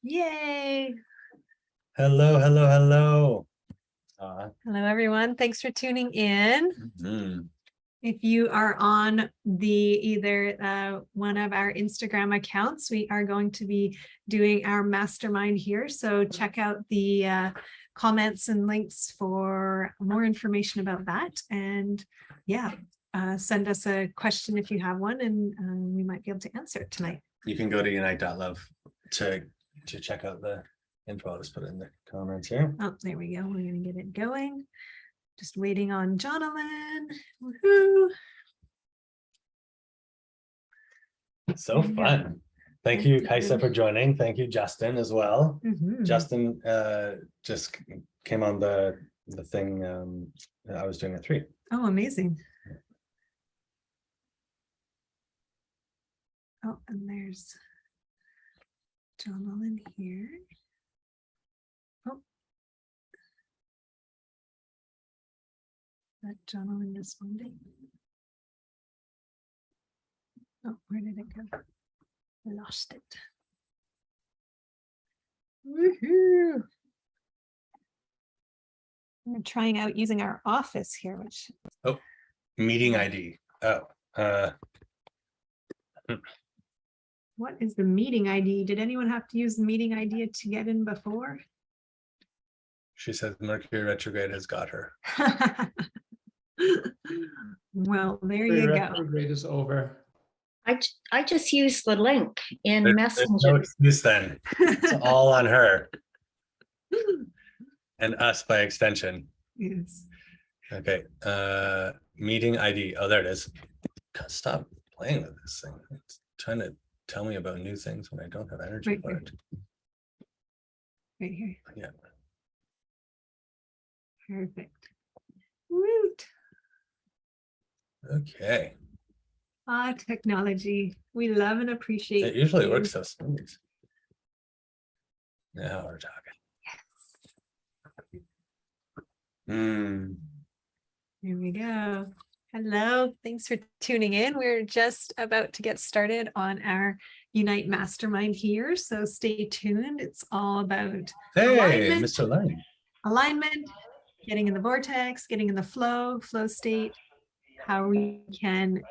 Yay! Hello, hello, hello. Hello, everyone. Thanks for tuning in. If you are on either one of our Instagram accounts, we are going to be doing our mastermind here. So check out the comments and links for more information about that. And yeah, send us a question if you have one, and we might be able to answer it tonight. You can go to unite.love to check out the info. I'll just put it in the comments here. Oh, there we go. We're going to get it going. Just waiting on Jonathan. Woohoo! So fun. Thank you, Kaisa, for joining. Thank you, Justin, as well. Justin just came on the thing I was doing at 3. Oh, amazing. Oh, and there's Jonathan here. Oh. That Jonathan responding. Oh, where did it go? I lost it. Woohoo! We're trying out using our office here, which Meeting ID. What is the meeting ID? Did anyone have to use the meeting ID to get in before? She says Mercury retrograde has got her. Well, there you go. Retrograde is over. I just used the link in Messenger. There's no excuse then. It's all on her. And us by extension. Yes. Okay. Meeting ID. Oh, there it is. God, stop playing with this thing. It's trying to tell me about new things when I don't have energy Right for here. it. Right here. Yeah. Perfect. Woot. Okay. Technology. We love and appreciate It usually you. works so smooth. Now we're talking. Here we go. Hello. Thanks for tuning in. We're just about to get started on our Unite Mastermind here. So stay tuned. It's all about Hey, alignment. Mr. Lang. Alignment, getting in the vortex, getting in the flow state, how we can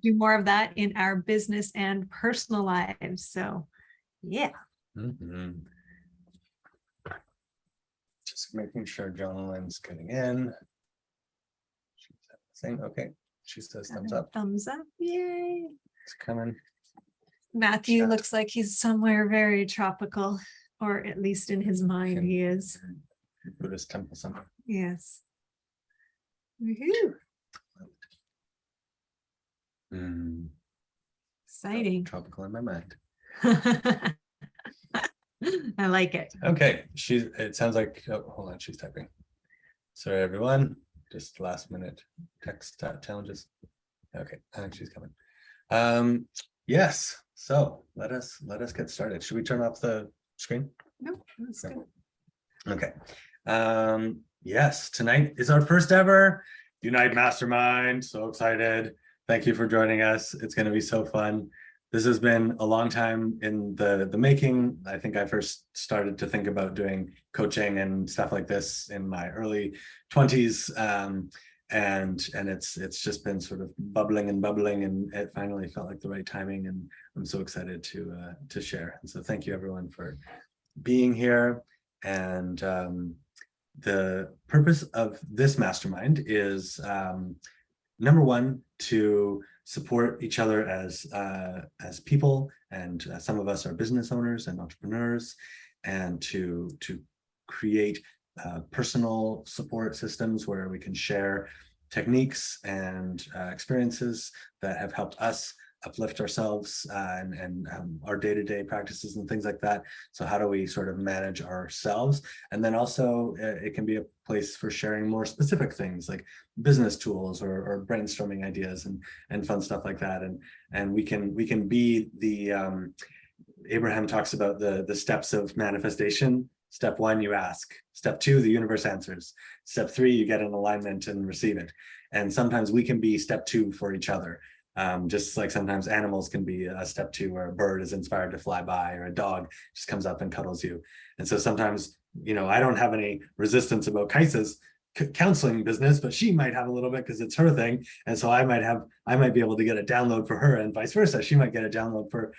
do more of that in our business and personal lives. So yeah. Just making sure Jonathan's getting in. She's saying, okay. She says thumbs up. Thumbs up. Yay. It's coming. Matthew Chat. looks like he's somewhere very tropical, or at least in his mind he is. Buddhist temple somewhere. Yes. Woohoo. Exciting. Tropical in my mind. I like it. Okay, it sounds like, oh, hold on, she's typing. Sorry, everyone, just last minute text challenges. Okay, she's coming. Yes, so let us get started. Should we turn off the screen? No, that's good. Okay. Yes, tonight is our first ever Unite Mastermind. So excited. Thank you for joining us. It's going to be so fun. This has been a long time in the making. I think I first started to think about doing coaching and stuff like this in my early 20s. And it's just been sort of bubbling, and it finally felt like the right timing. And I'm so excited to share. And so thank you everyone for being here. And the purpose of this mastermind is number one, to support each other as people, and some of us are business owners and entrepreneurs, and to create personal support systems where we can share techniques and experiences that have helped us uplift ourselves and our day-to-day practices and things like that. So how do we sort of manage ourselves? And then also it can be a place for sharing more specific things like business tools or brainstorming ideas and fun stuff like that. And we can be the Abraham talks about the steps of manifestation. Step 1, you ask. Step 2, the universe answers. Step 3, you get an alignment and receive it. And sometimes we can be step 2 for each other. Just like sometimes animals can be a step two, where a bird is inspired to fly by, or a dog just comes up and cuddles you. And so sometimes, I don't have any resistance about Kaisa's counseling business, but she might have a little bit because it's her thing. And so I might be able to get a download for her, and vice versa. She might get a download for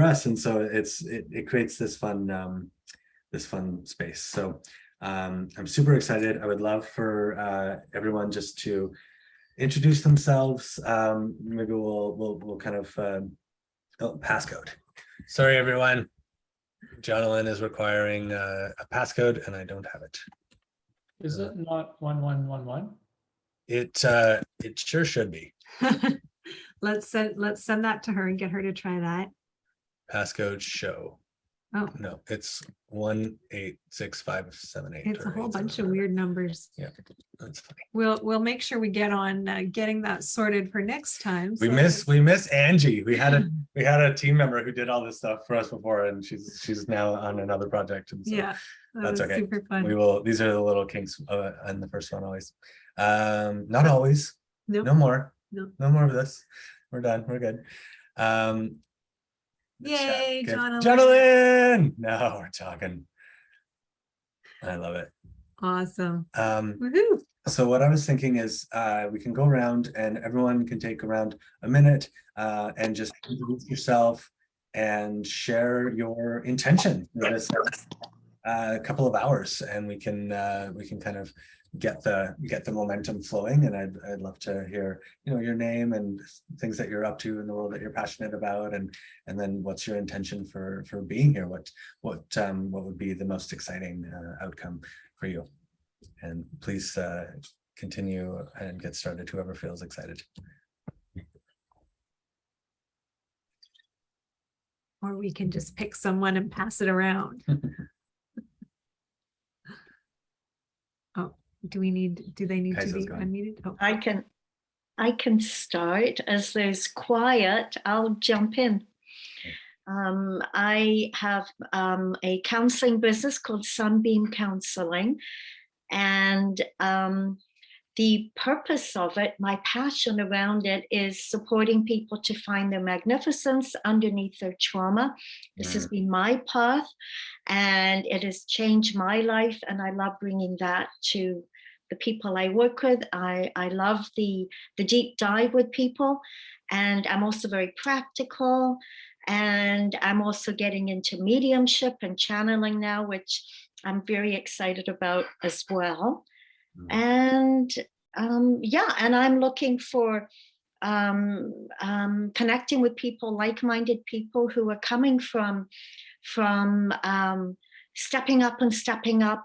us. And so it creates this fun space. So I'm super excited. I would love for everyone just to introduce themselves. Maybe we'll kind of passcode. Sorry, everyone. Jonathan is requiring a passcode, and I don't have it. Is it not 1111? It sure should be. Let's send that to her and get her to try that. Passcode show. Oh, No, it's 1865778. it's a whole bunch of weird numbers. Yeah, that's funny. We'll make sure we get on getting that sorted for next time. We miss Angie. We had a team member who did all this stuff for us before, and she's now on another project. And so Yeah, that's was okay. super fun. These are the little kinks in the first one always. Not always. Nope. No more. No. No more of this. We're done. We're good. Yay, Good. Jonathan. Jonathan! Now we're talking. I love it. Awesome. Um, Woohoo. So what I was thinking is we can go around and everyone can take around a minute and just introduce yourself and share your intention for this couple of hours, and we can kind of get the momentum flowing. And I'd love to hear your name and things that you're up to in the world that you're passionate about, and then what's your intention for being here. What would be the most exciting outcome for you? And please continue and get started, whoever feels excited. Or we can just pick someone and pass it around. Oh, do they need to be unmuted? Oh, I can start. As there's quiet, I'll jump in. I have a counseling business called Sunbeam Counseling, and the purpose of it, my passion around it, is supporting people to find their magnificence underneath their trauma. This has been my path, and it has changed my life, and I love bringing that to the people I work with. I love the deep dive with people, and I'm also very practical, and I'm also getting into mediumship and channeling now, which I'm very excited about as well. And and I'm looking for connecting with people, like-minded people who are coming from stepping up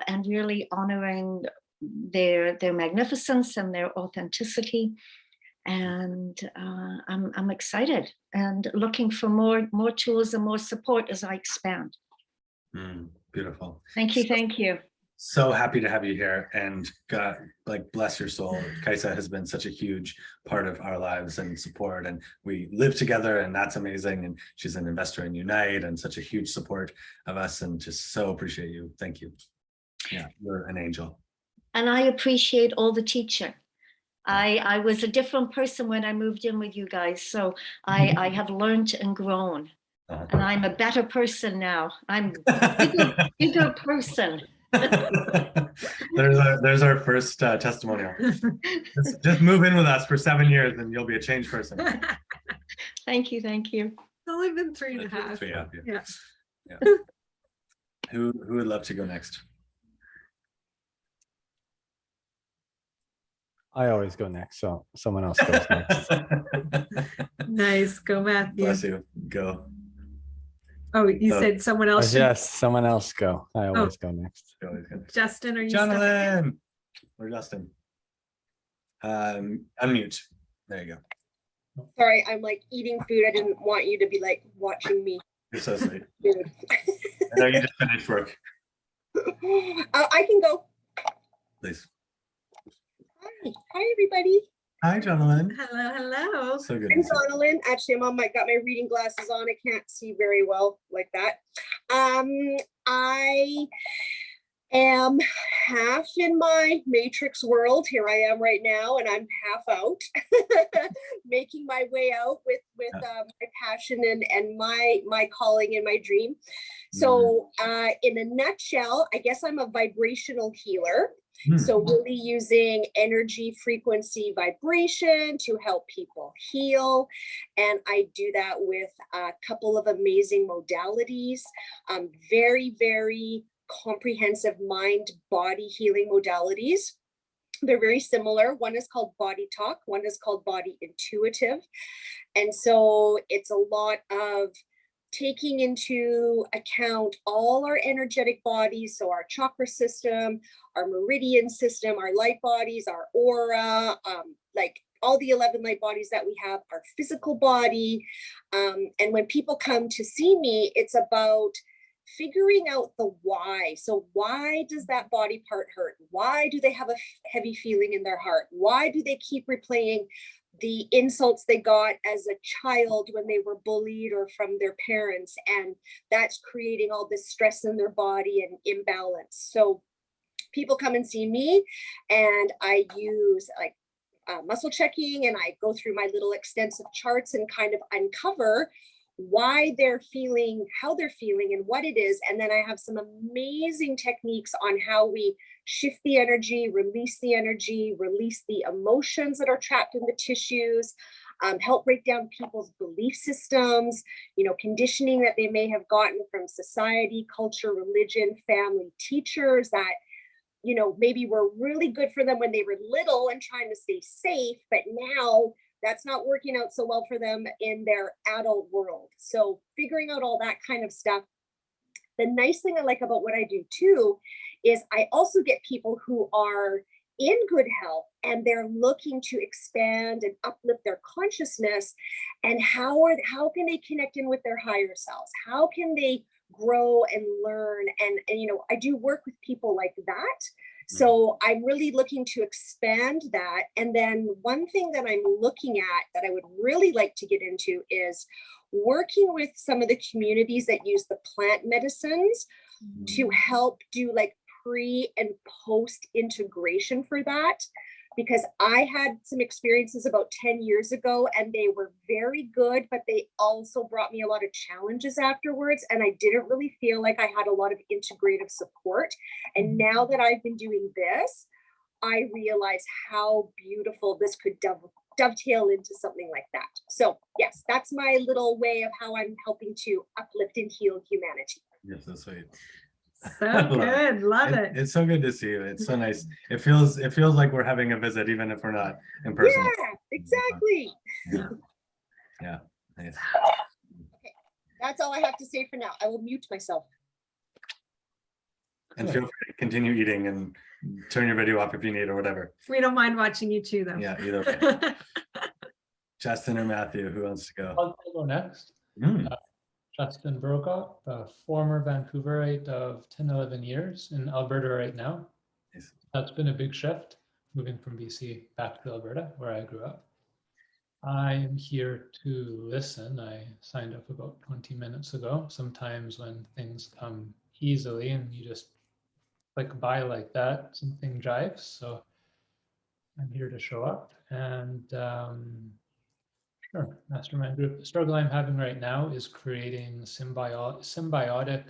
and really honoring their magnificence and their authenticity. And I'm excited and looking for more tools and more support as I expand. Beautiful. Thank you. So happy to have you here, and God, bless your soul. Kaisa has been such a huge part of our lives and support, and we live together, and that's amazing. And she's an investor in Unite and such a huge support of us, and just so appreciate you. Thank you. Yeah, you're an angel. And I appreciate all the teaching. I was a different person when I moved in with you guys, so I have learned and grown, and I'm a better person now. I'm a bigger person. There's our first testimonial. Just move in with us for 7 years and you'll be a changed person. Thank you. It's only been 3.5. Yeah. Who would love to go next? I always go next, so someone else goes next. Nice. Go, Matthew. Bless you. Go. Oh, you said someone else. Yes, someone else go. I always go next. Justin, are you Jonathan? Or Justin? Unmute. There you go. Sorry, I'm eating food. I didn't want you to be watching me. You're so sweet. Food. I know you just finished work. I can go. Please. Hi, everybody. Hi, Jonathan. Hello. So good. I'm Jonathan. Actually, I'm got my reading glasses on. I can't see very well like that. I am half in my matrix world. Here I am right now, and I'm half out, making my way out with my passion and my calling and my dream. So in a nutshell, I guess I'm a vibrational healer. So really using energy, frequency, vibration to help people heal. And I do that with a couple of amazing modalities, very, very comprehensive mind body healing modalities. They're very similar. One is called body talk, one is called body intuitive. And so it's a lot of taking into account all our energetic bodies, so our chakra system, our meridian system, our light bodies, our aura, like all the 11 light bodies that we have, our physical body. And when people come to see me, it's about figuring out the why. So why does that body part hurt? Why do they have a heavy feeling in their heart? Why do they keep replaying the insults they got as a child when they were bullied or from their parents? And that's creating all this stress in their body and imbalance. So people come and see me, and I use like muscle checking, and I go through my little extensive charts and kind of uncover why they're feeling, how they're feeling, and what it is. And then I have some amazing techniques on how we shift the energy, release the emotions that are trapped in the tissues, help break down people's belief systems, conditioning that they may have gotten from society, culture, religion, family, teachers that maybe were really good for them when they were little and trying to stay safe, but now that's not working out so well for them in their adult world. So figuring out all that kind of stuff. The nice thing I like about what I do too is I also get people who are in good health and they're looking to expand and uplift their consciousness. And how can they connect in with their higher selves? How can they grow and learn? And I do work with people like that. So I'm really looking to expand that. And then one thing that I'm looking at that I would really like to get into is working with some of the communities that use the plant medicines to help do like pre and post integration for that. Because I had some experiences about 10 years ago and they were very good, but they also brought me a lot of challenges afterwards. And I didn't really feel like I had a lot of integrative support. And now that I've been doing this, I realize how beautiful this could dovetail into something like that. So yes, that's my little way of how I'm helping to uplift and heal humanity. Yes, that's sweet. So good. Love it. It's so good to see you. It's so nice. It feels like we're having a visit, even if we're not in person. Yeah, exactly. Yeah. Nice. Okay, that's all I have to say for now. I will mute myself. And feel free to continue eating and turn your video off if you need or whatever. We don't mind watching you too, though. Yeah, either way. Justin or Matthew, who wants to go? I'll go next. Justin Brokaw, a former Vancouverite of 10, 11 years in Alberta right now. Nice. That's been a big shift, moving from BC back to Alberta, where I grew up. I am here to listen. I signed up about 20 minutes ago. Sometimes when things come easily and you just click buy like that, something jives. So I'm here to show up. And sure, Mastermind group. The struggle I'm having right now is creating symbiotic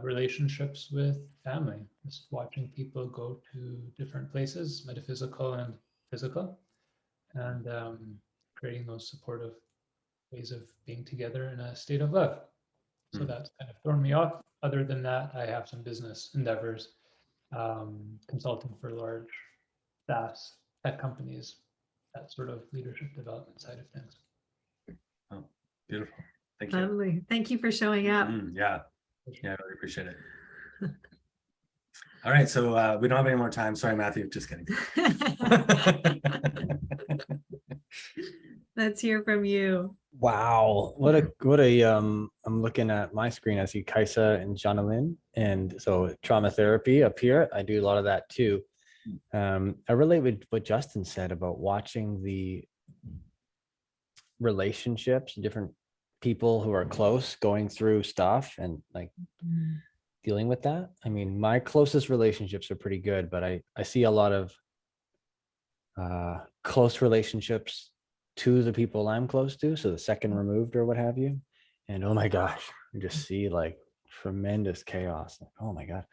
relationships with family. Just watching people go to different places, metaphysical and physical, and creating those supportive ways of being together in a state of love. So that's kind of thrown me off. Other than that, I have some business endeavors, consulting for large SaaS tech companies, that sort of leadership development side of things. Oh, beautiful. Thank you. Lovely. Thank you for showing up. Yeah, I really appreciate it. All right, so we don't have any more time. Sorry, Matthew, just kidding. Let's hear from you. Wow, I'm looking at my screen. I see Kaisa and Jonalyn, and so trauma therapy up here. I do a lot of that too. I relate with what Justin said about watching the relationships, different people who are close going through stuff, and like dealing with that. I mean, my closest relationships are pretty good, but I see a lot of close relationships to the people I'm close to, so the second removed or what have you. And oh my gosh, I just see like tremendous chaos. Like, oh my God.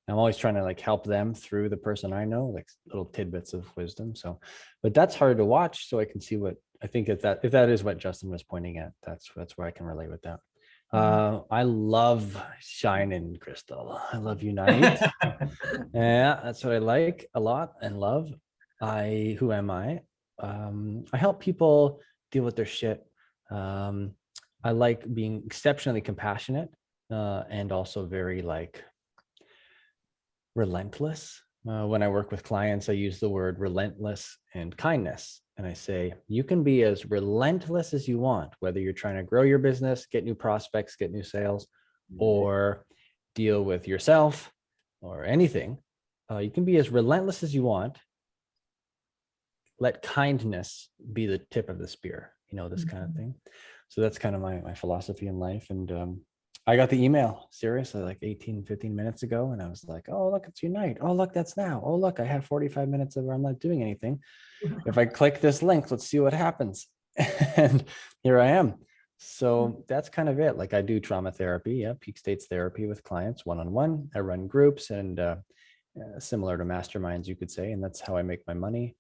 I'm always trying to like help them through the person I know, like little tidbits of wisdom. So, but that's hard to watch. So I can see what I think if that is what Justin was pointing at, that's where I can relate with that. I love Shine and Crystal. I love Unite. Yeah, that's what I like a lot and love. Who am I? I help people deal with their shit. I like being exceptionally compassionate and also very like relentless. When I work with clients, I use the word relentless and kindness. And I say, you can be as relentless as you want, whether you're trying to grow your business, get new prospects, get new sales, or deal with yourself or anything. You can be as relentless as you want. Let kindness be the tip of the spear, you know, this kind of thing. So that's kind of my philosophy in life. And I got the email seriously like 15 minutes ago. And I was like, oh, look, it's Unite. Oh, look, that's now. Oh, look, I have 45 minutes of where I'm not doing anything. If I click this link, let's see what happens. And here I am. So that's kind of it. Like I do trauma therapy, yeah, peak states therapy with clients one-on-one. I run groups and similar to masterminds, you could say. And that's how I make my money.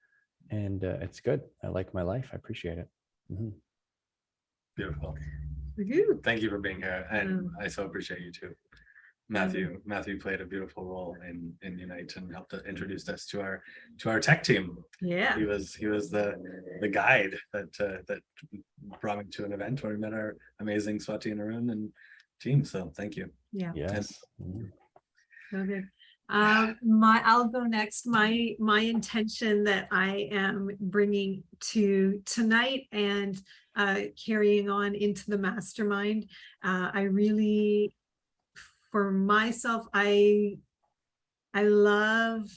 And it's good. I like my life. I appreciate it. Beautiful. Woohoo. Thank you for being here. And I so appreciate you too. Matthew played a beautiful role in Unite and helped to introduce us to our tech team. Yeah. He was the guide that brought me to an event where we met our amazing Swati and Arun and team. So thank you. Yeah. Yes. So good. I'll go next. My intention that I am bringing to tonight and carrying on into the mastermind. I really, for myself, I love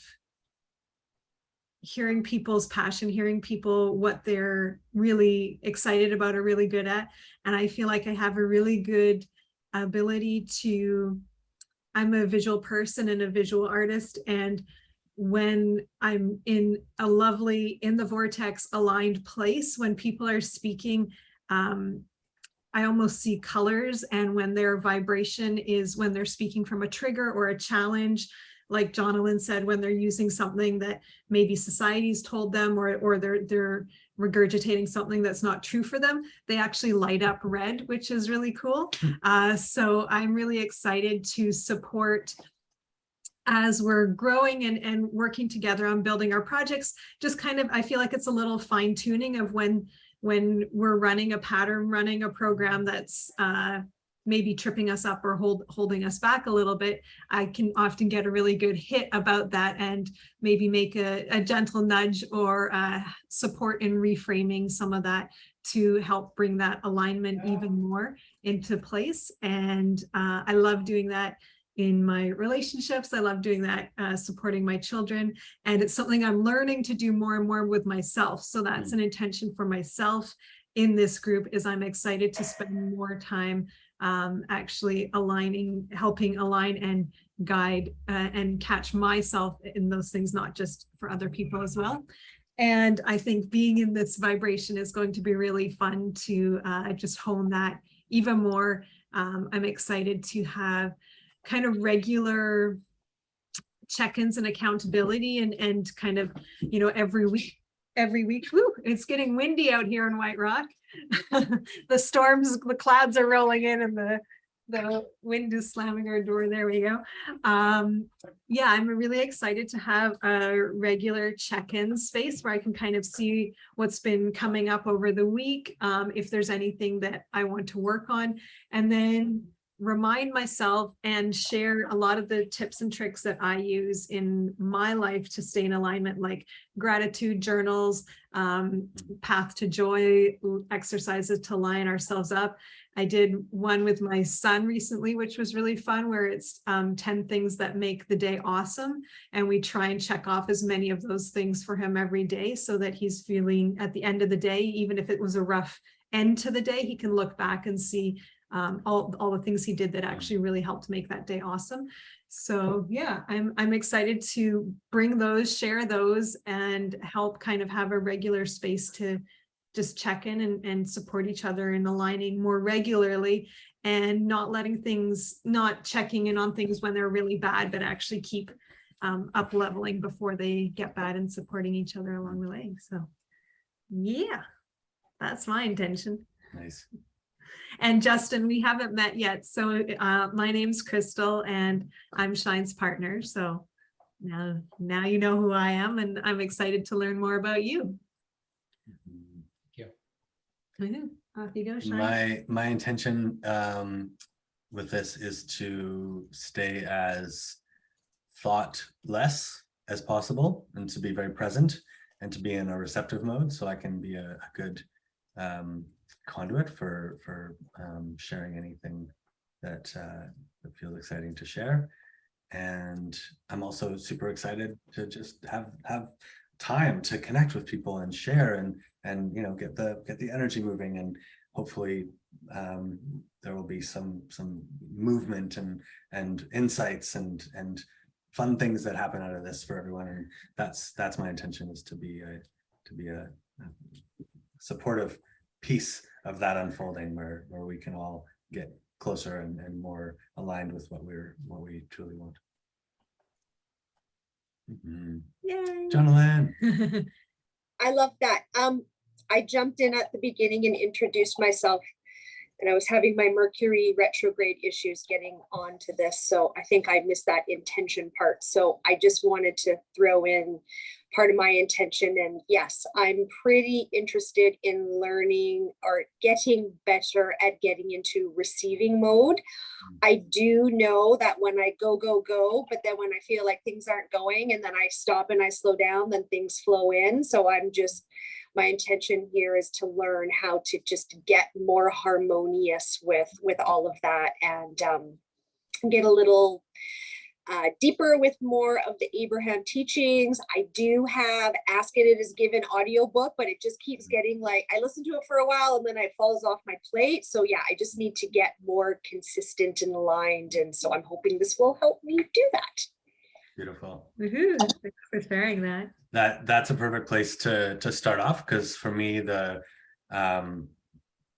hearing people's passion, hearing people what they're really excited about or really good at. And I feel like I have a really good ability to, I'm a visual person and a visual artist. And when I'm in a lovely, in the vortex aligned place, when people are speaking, I almost see colors. And when their vibration is when they're speaking from a trigger or a challenge, like Jonathan said, when they're using something that maybe society's told them, or they're regurgitating something that's not true for them, they actually light up red, which is really cool. So I'm really excited to support as we're growing and working together on building our projects. Just kind of, I feel like it's a little fine tuning of when we're running a pattern, running a program that's maybe tripping us up or holding us back a little bit. I can often get a really good hit about that and maybe make a gentle nudge or support in reframing some of that to help bring that alignment even more into place. And I love doing that in my relationships. I love doing that, supporting my children. And it's something I'm learning to do more and more with myself. So that's an intention for myself in this group, is I'm excited to spend more time actually aligning, helping align and guide and catch myself in those things, not just for other people as well. And I think being in this vibration is going to be really fun to just hone that even more. I'm excited to have kind of regular check-ins and accountability and kind of, you know, every week, whew, it's getting windy out here in White Rock. The storms, the clouds are rolling in and the wind is slamming our door. There we go. Yeah, I'm really excited to have a regular check-in space where I can kind of see what's been coming up over the week, if there's anything that I want to work on, and then remind myself and share a lot of the tips and tricks that I use in my life to stay in alignment, like gratitude journals, path to joy exercises to line ourselves up. I did one with my son recently, which was really fun, where it's 10 things that make the day awesome. And we try and check off as many of those things for him every day so that he's feeling at the end of the day, even if it was a rough end to the day, he can look back and see, all the things he did that actually really helped make that day awesome. So yeah, I'm excited to bring those, share those, and help kind of have a regular space to just check in and support each other and aligning more regularly, and not letting things, not checking in on things when they're really bad, but actually keep up leveling before they get bad, and supporting each other along the way. So yeah, that's my intention. Nice. And Justin, we haven't met yet. So my name's Crystal and I'm Shine's partner. So now you know who I am, and I'm excited to learn more about you. Off you go, Shine. My intention with this is to stay as thoughtless as possible, and to be very present, and to be in a receptive mode, so I can be a good conduit for sharing anything that feels exciting to share. And I'm also super excited to just have time to connect with people and share and you know, get the energy moving, and hopefully there will be some movement and insights and fun things that happen out of this for everyone. And that's my intention, is to be a supportive piece of that unfolding, where we can all get closer and more aligned with what we truly want. Yay. Jonathan. I love that. I jumped in at the beginning and introduced myself, and I was having my Mercury retrograde issues getting onto this. So I think I missed that intention part. So I just wanted to throw in part of my intention. And yes, I'm pretty interested in learning or getting better at getting into receiving mode. I do know that when I go, but then when I feel like things aren't going, and then I stop and I slow down, then things flow in. So my intention here is to learn how to just get more harmonious with all of that, and get a little deeper with more of the Abraham teachings. I do have Ask It Is Given audiobook, but it just keeps getting like, I listen to it for a while and then it falls off my plate. So yeah, I just need to get more consistent and aligned. And so I'm hoping this will help me do that. Beautiful. Woohoo. Thanks for sharing that. That's a perfect place to start off, because for me, the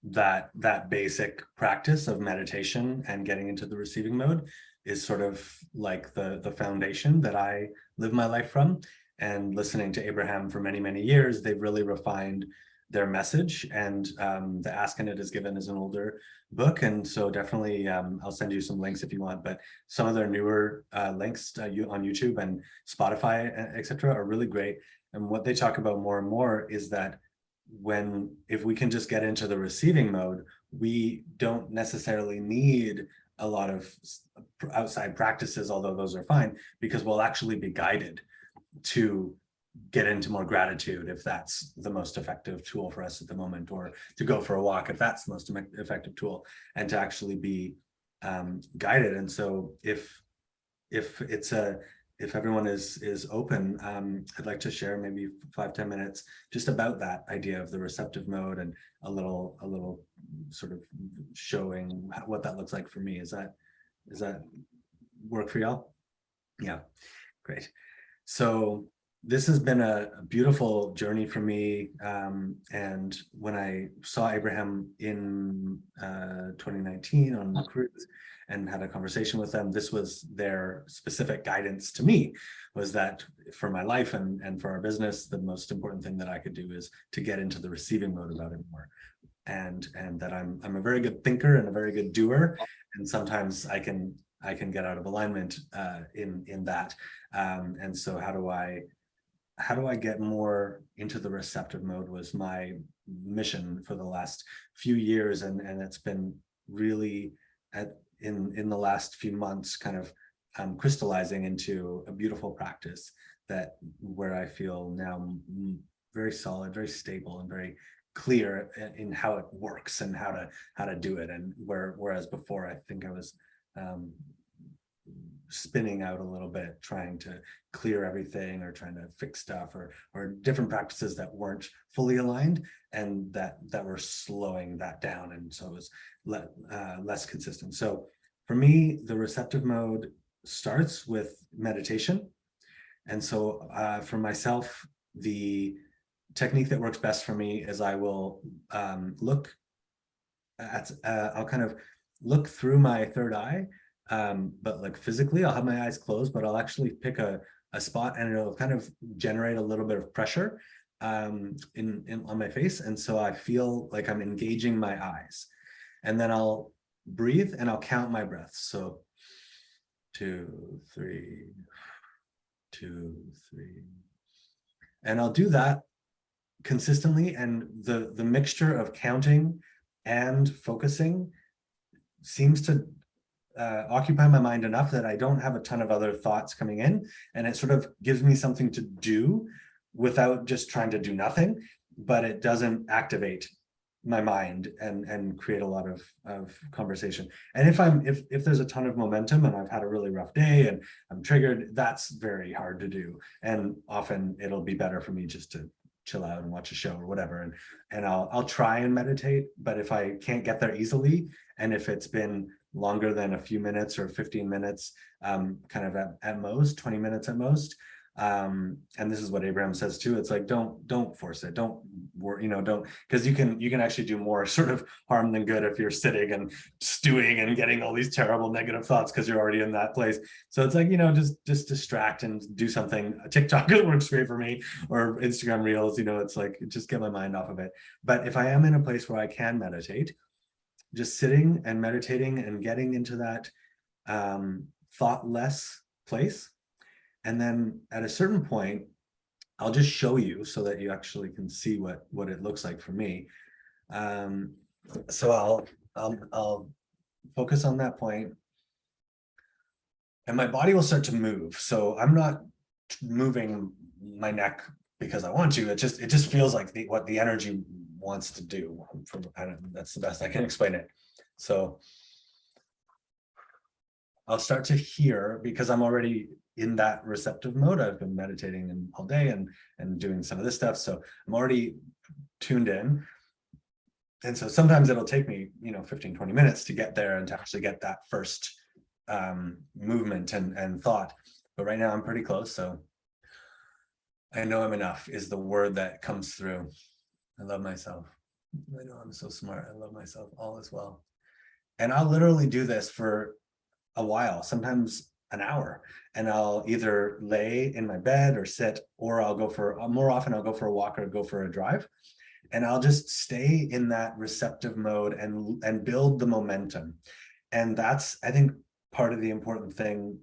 that basic practice of meditation and getting into the receiving mode is sort of like the foundation that I live my life from. And listening to Abraham for many years, they've really refined their message. And the Ask and It Is Given is an older book, and so definitely I'll send you some links if you want, but some of their newer links on YouTube and Spotify, etc., are really great. And what they talk about more and more is that if we can just get into the receiving mode, we don't necessarily need a lot of outside practices, although those are fine, because we'll actually be guided to get into more gratitude if that's the most effective tool for us at the moment, or to go for a walk if that's the most effective tool, and to actually be guided. And so if everyone is open, I'd like to share maybe 5-10 minutes just about that idea of the receptive mode, and a little sort of showing what that looks like for me. Does that work for y'all? Yeah, great. So this has been a beautiful journey for me. And when I saw Abraham in 2019 on the cruise and had a conversation with them, this was their specific guidance to me, was that for my life and for our business, the most important thing that I could do is to get into the receiving mode about it more. And that I'm a very good thinker and a very good doer. And sometimes I can get out of alignment in that. And so how do I get more into the receptive mode was my mission for the last few years. And it's been really in the last few months kind of crystallizing into a beautiful practice where I feel now very solid, very stable, and very clear in how it works and how to do it. And whereas before I think I was spinning out a little bit, trying to clear everything or trying to fix stuff, or different practices that weren't fully aligned and that were slowing that down. And so it was less consistent. So for me, the receptive mode starts with meditation. And so for myself, the technique that works best for me is I will look at, I'll kind of look through my third eye, but like physically, I'll have my eyes closed, but I'll actually pick a spot and it'll kind of generate a little bit of pressure on my face. And so I feel like I'm engaging my eyes. And then I'll breathe and I'll count my breaths. So 2, 3, 2, 3. And I'll do that consistently. And the mixture of counting and focusing seems to occupy my mind enough that I don't have a ton of other thoughts coming in. And it sort of gives me something to do without just trying to do nothing, but it doesn't activate my mind and create a lot of conversation. And if there's a ton of momentum and I've had a really rough day and I'm triggered, that's very hard to do. And often it'll be better for me just to chill out and watch a show or whatever. And I'll try and meditate, but if I can't get there easily, and if it's been longer than a few minutes or 15 minutes, kind of at most, 20 minutes at most. And this is what Abraham says too. It's like, don't force it. Don't worry, don't, because you can actually do more sort of harm than good if you're sitting and stewing and getting all these terrible negative thoughts because you're already in that place. So it's like, just distract and do something. TikTok works great for me, or Instagram Reels, it's like, just get my mind off of it. But if I am in a place where I can meditate, just sitting and meditating and getting into that thoughtless place. And then at a certain point, I'll just show you so that you actually can see what it looks like for me. So I'll focus on that point, and my body will start to move. So I'm not moving my neck because I want to. It just feels like what the energy wants to do. That's the best I can explain it. So I'll start to hear, because I'm already in that receptive mode. I've been meditating all day and doing some of this stuff. So I'm already tuned in. And so sometimes it'll take me, 15, 20 minutes to get there and to actually get that first movement and thought. But right now I'm pretty close. So I know I'm enough is the word that comes through. I love myself. I know I'm so smart. I love myself. All is well. And I'll literally do this for a while, sometimes an hour, and I'll either lay in my bed or sit, or more often I'll go for a walk or go for a drive, and I'll just stay in that receptive mode and build the momentum. And that's, I think, part of the important thing,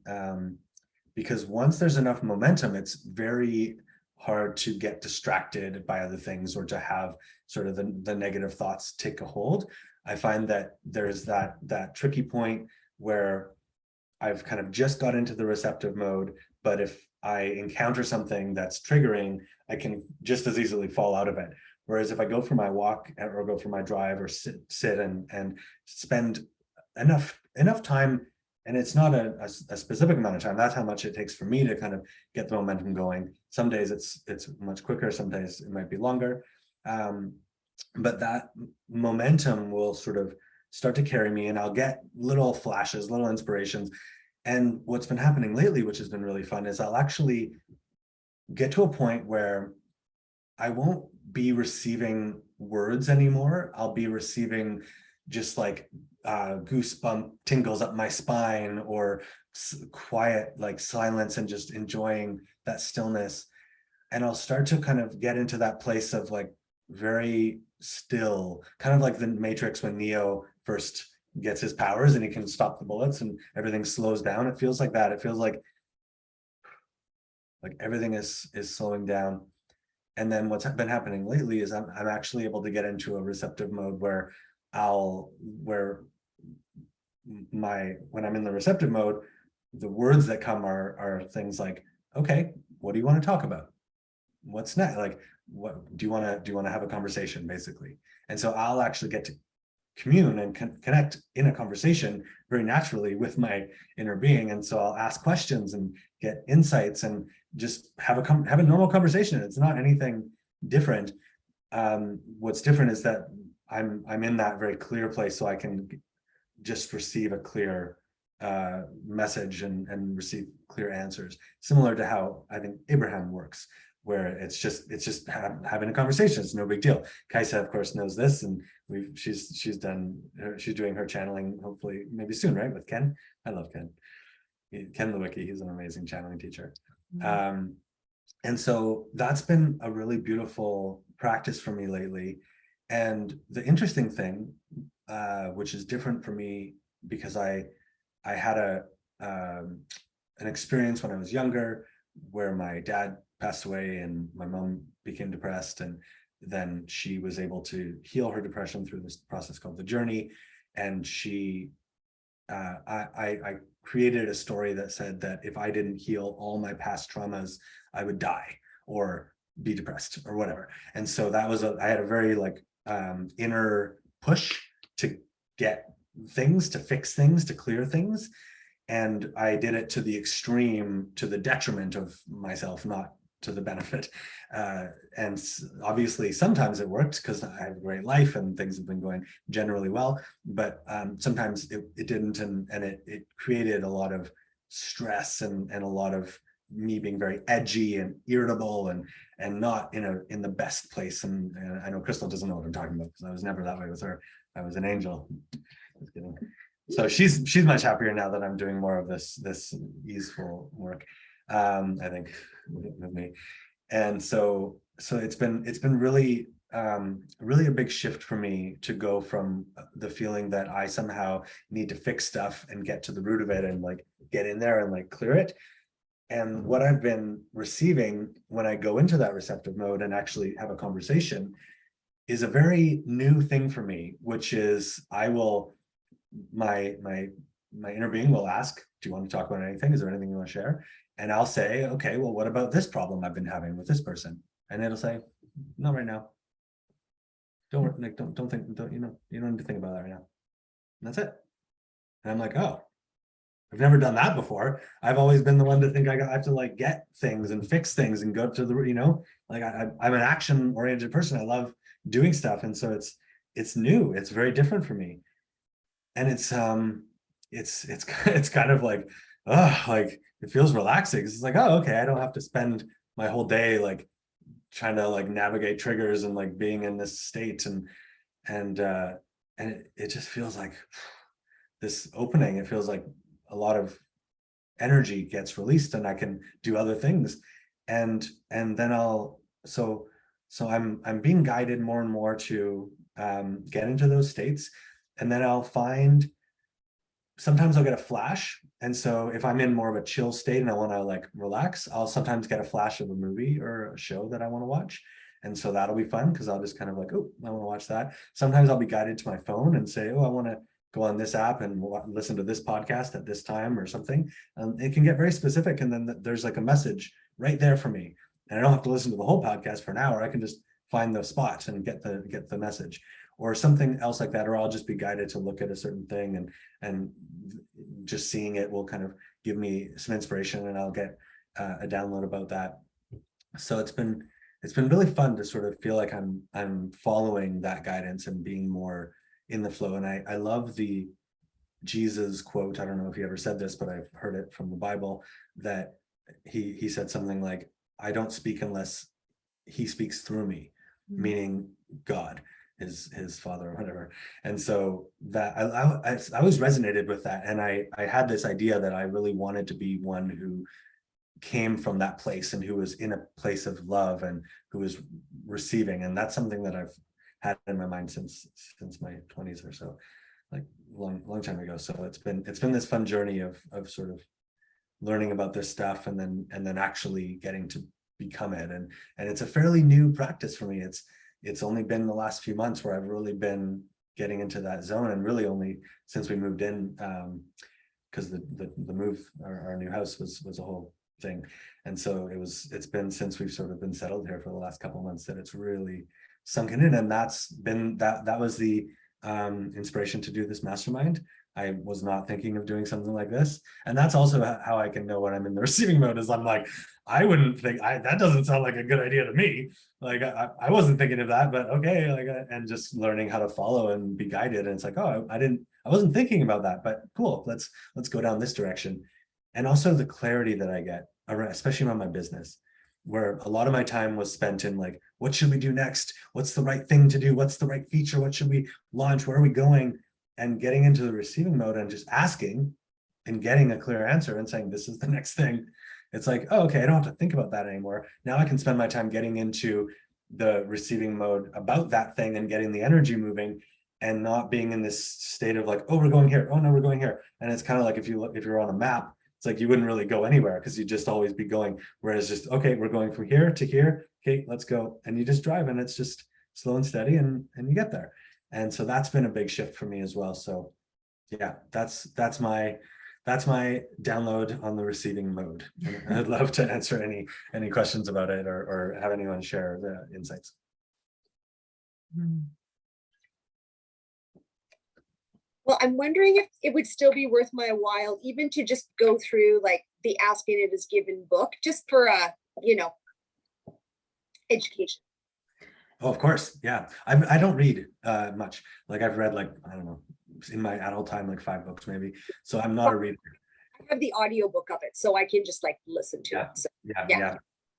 because once there's enough momentum, it's very hard to get distracted by other things or to have sort of the negative thoughts take a hold. I find that there's that tricky point where I've kind of just got into the receptive mode, but if I encounter something that's triggering, I can just as easily fall out of it. Whereas if I go for my walk or go for my drive or sit and spend enough time, and it's not a specific amount of time, that's how much it takes for me to kind of get the momentum going. Some days it's much quicker, some days it might be longer. But that momentum will sort of start to carry me, and I'll get little flashes, little inspirations. And what's been happening lately, which has been really fun, is I'll actually get to a point where I won't be receiving words anymore. I'll be receiving just like goosebump tingles up my spine, or quiet, like silence, and just enjoying that stillness. And I'll start to kind of get into that place of like very still, kind of like the Matrix when Neo first gets his powers and he can stop the bullets and everything slows down. It feels like that. It feels like everything is slowing down. And then what's been happening lately is I'm actually able to get into a receptive mode where when I'm in the receptive mode, the words that come are things like, okay, what do you want to talk about? What's next? Like, what do you want to have a conversation, basically? And so I'll actually get to commune and connect in a conversation very naturally with my inner being. And so I'll ask questions and get insights and just have a normal conversation. It's not anything different. What's different is that I'm in that very clear place, so I can just receive a clear message and receive clear answers, similar to how I think Abraham works, where it's just having a conversation. It's no big deal. Kaisa, of course, knows this, and she's doing her channeling, hopefully maybe soon, right, with Ken. I love Ken. Ken Lewicki, he's an amazing channeling teacher. And so that's been a really beautiful practice for me lately. And the interesting thing, which is different for me, because I had an experience when I was younger where my dad passed away and my mom became depressed, and then she was able to heal her depression through this process called the journey. And I created a story that said that if I didn't heal all my past traumas, I would die or be depressed or whatever. And so that was I had a very inner push to get things, to fix things, to clear things. And I did it to the extreme, to the detriment of myself, not to the benefit. And obviously sometimes it worked because I have a great life and things have been going generally well, but sometimes it didn't, and it created a lot of stress and a lot of me being very edgy and irritable and not in the best place. And I know Crystal doesn't know what I'm talking about, because I was never that way with her. I was an angel. Just kidding. So she's much happier now that I'm doing more of this easeful work, I think, with me. And so it's been really really a big shift for me to go from the feeling that I somehow need to fix stuff and get to the root of it and get in there and clear it. And what I've been receiving when I go into that receptive mode and actually have a conversation is a very new thing for me, which is my inner being will ask, do you want to talk about anything? Is there anything you want to share? And I'll say, okay, well, what about this problem I've been having with this person? And it'll say, not right now. Don't think, you don't need to think about that right now. And that's it. And I'm like, oh, I've never done that before. I've always been the one to think I have to get things and fix things and go to the, I'm an action oriented person. I love doing stuff. And so it's new. It's very different for me. And it's kind of it feels relaxing. It's oh, okay, I don't have to spend my whole day trying to navigate triggers and being in this state, and it just feels like this opening. It feels like a lot of energy gets released and I can do other things, and then I'm being guided more and more to get into those states. And then I'll find, sometimes I'll get a flash. And so if I'm in more of a chill state and I want to relax, I'll sometimes get a flash of a movie or a show that I want to watch. And so that'll be fun, because I'll just kind of oh, I want to watch that. Sometimes I'll be guided to my phone and say, oh, I want to go on this app and listen to this podcast at this time or something. It can get very specific. And then there's a message right there for me. And I don't have to listen to the whole podcast for an hour. I can just find the spot and get the message, or something else like that. Or I'll just be guided to look at a certain thing, and just seeing it will kind of give me some inspiration, and I'll get a download about that. So it's been really fun to sort of feel like I'm following that guidance and being more in the flow. And I love the Jesus quote. I don't know if he ever said this, but I've heard it from the Bible, that he said something like, I don't speak unless he speaks through me, meaning God, his father or whatever. And so that I always resonated with that. And I had this idea that I really wanted to be one who came from that place and who was in a place of love and who was receiving. And that's something that I've had in my mind since my 20s or so, long time ago. So it's been this fun journey of sort of learning about this stuff and then actually getting to become it. And it's a fairly new practice for me. It's only been the last few months where I've really been getting into that zone, and really only since we moved in, because the move, our new house was a whole thing. And so it's been since we've sort of been settled here for the last couple of months that it's really sunken in. And that was the inspiration to do this mastermind. I was not thinking of doing something like this. And that's also how I can know when I'm in the receiving mode, is I'm like, I wouldn't think, that doesn't sound like a good idea to me. Like I wasn't thinking of that, but okay. Like, and just learning how to follow and be guided. And it's like, oh, I wasn't thinking about that, but cool. Let's go down this direction. And also the clarity that I get, especially around my business, where a lot of my time was spent in like, what should we do next? What's the right thing to do? What's the right feature? What should we launch? Where are we going? And getting into the receiving mode and just asking and getting a clear answer and saying, this is the next thing. It's like, oh, okay, I don't have to think about that anymore. Now I can spend my time getting into the receiving mode about that thing and getting the energy moving, and not being in this state of like, oh, we're going here. Oh no, we're going here. And it's kind of like if you're on a map, it's like you wouldn't really go anywhere because you'd just always be going. Whereas just, okay, we're going from here to here. Okay, let's go. And you just drive, and it's just slow and steady, and you get there. And so that's been a big shift for me as well. So yeah, that's my download on the receiving mode. And I'd love to answer any questions about it, or have anyone share the insights. Well, I'm wondering if it would still be worth my while even to just go through like the Asking It Is Given book, just for education. Oh, of course. Yeah. I don't read much. Like I've read like, I don't know, in my adult time, like 5 books maybe. So I'm not a reader. I have the audiobook of it, so I can just like listen to it. So,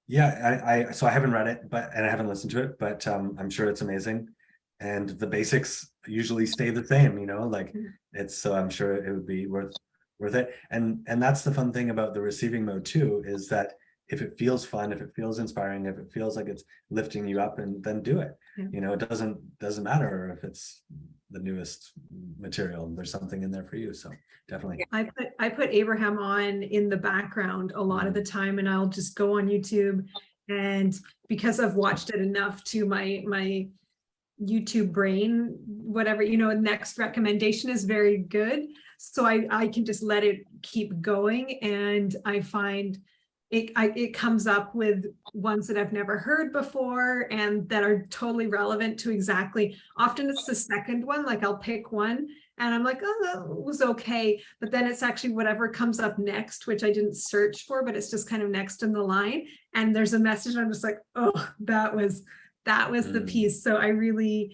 Yeah. So I haven't read it, and I haven't listened to it, but I'm sure it's amazing. And the basics usually stay the same, like so I'm sure it would be worth it. And that's the fun thing about the receiving mode too, is that if it feels fun, if it feels inspiring, if it feels like it's lifting you up, and then do it. Yeah. It doesn't matter if it's the newest material. There's something in there for you. So definitely. I put Abraham on in the background a lot of the time, and I'll just go on YouTube, and because I've watched it enough to my YouTube brain, whatever, next recommendation is very good. So I can just let it keep going, and I find it comes up with ones that I've never heard before and that are totally relevant to exactly. Often it's the second one, like I'll pick one and I'm like, oh, that was okay. But then it's actually whatever comes up next, which I didn't search for, but it's just kind of next in the line. And there's a message, and I'm just like, oh, that was the piece. So I really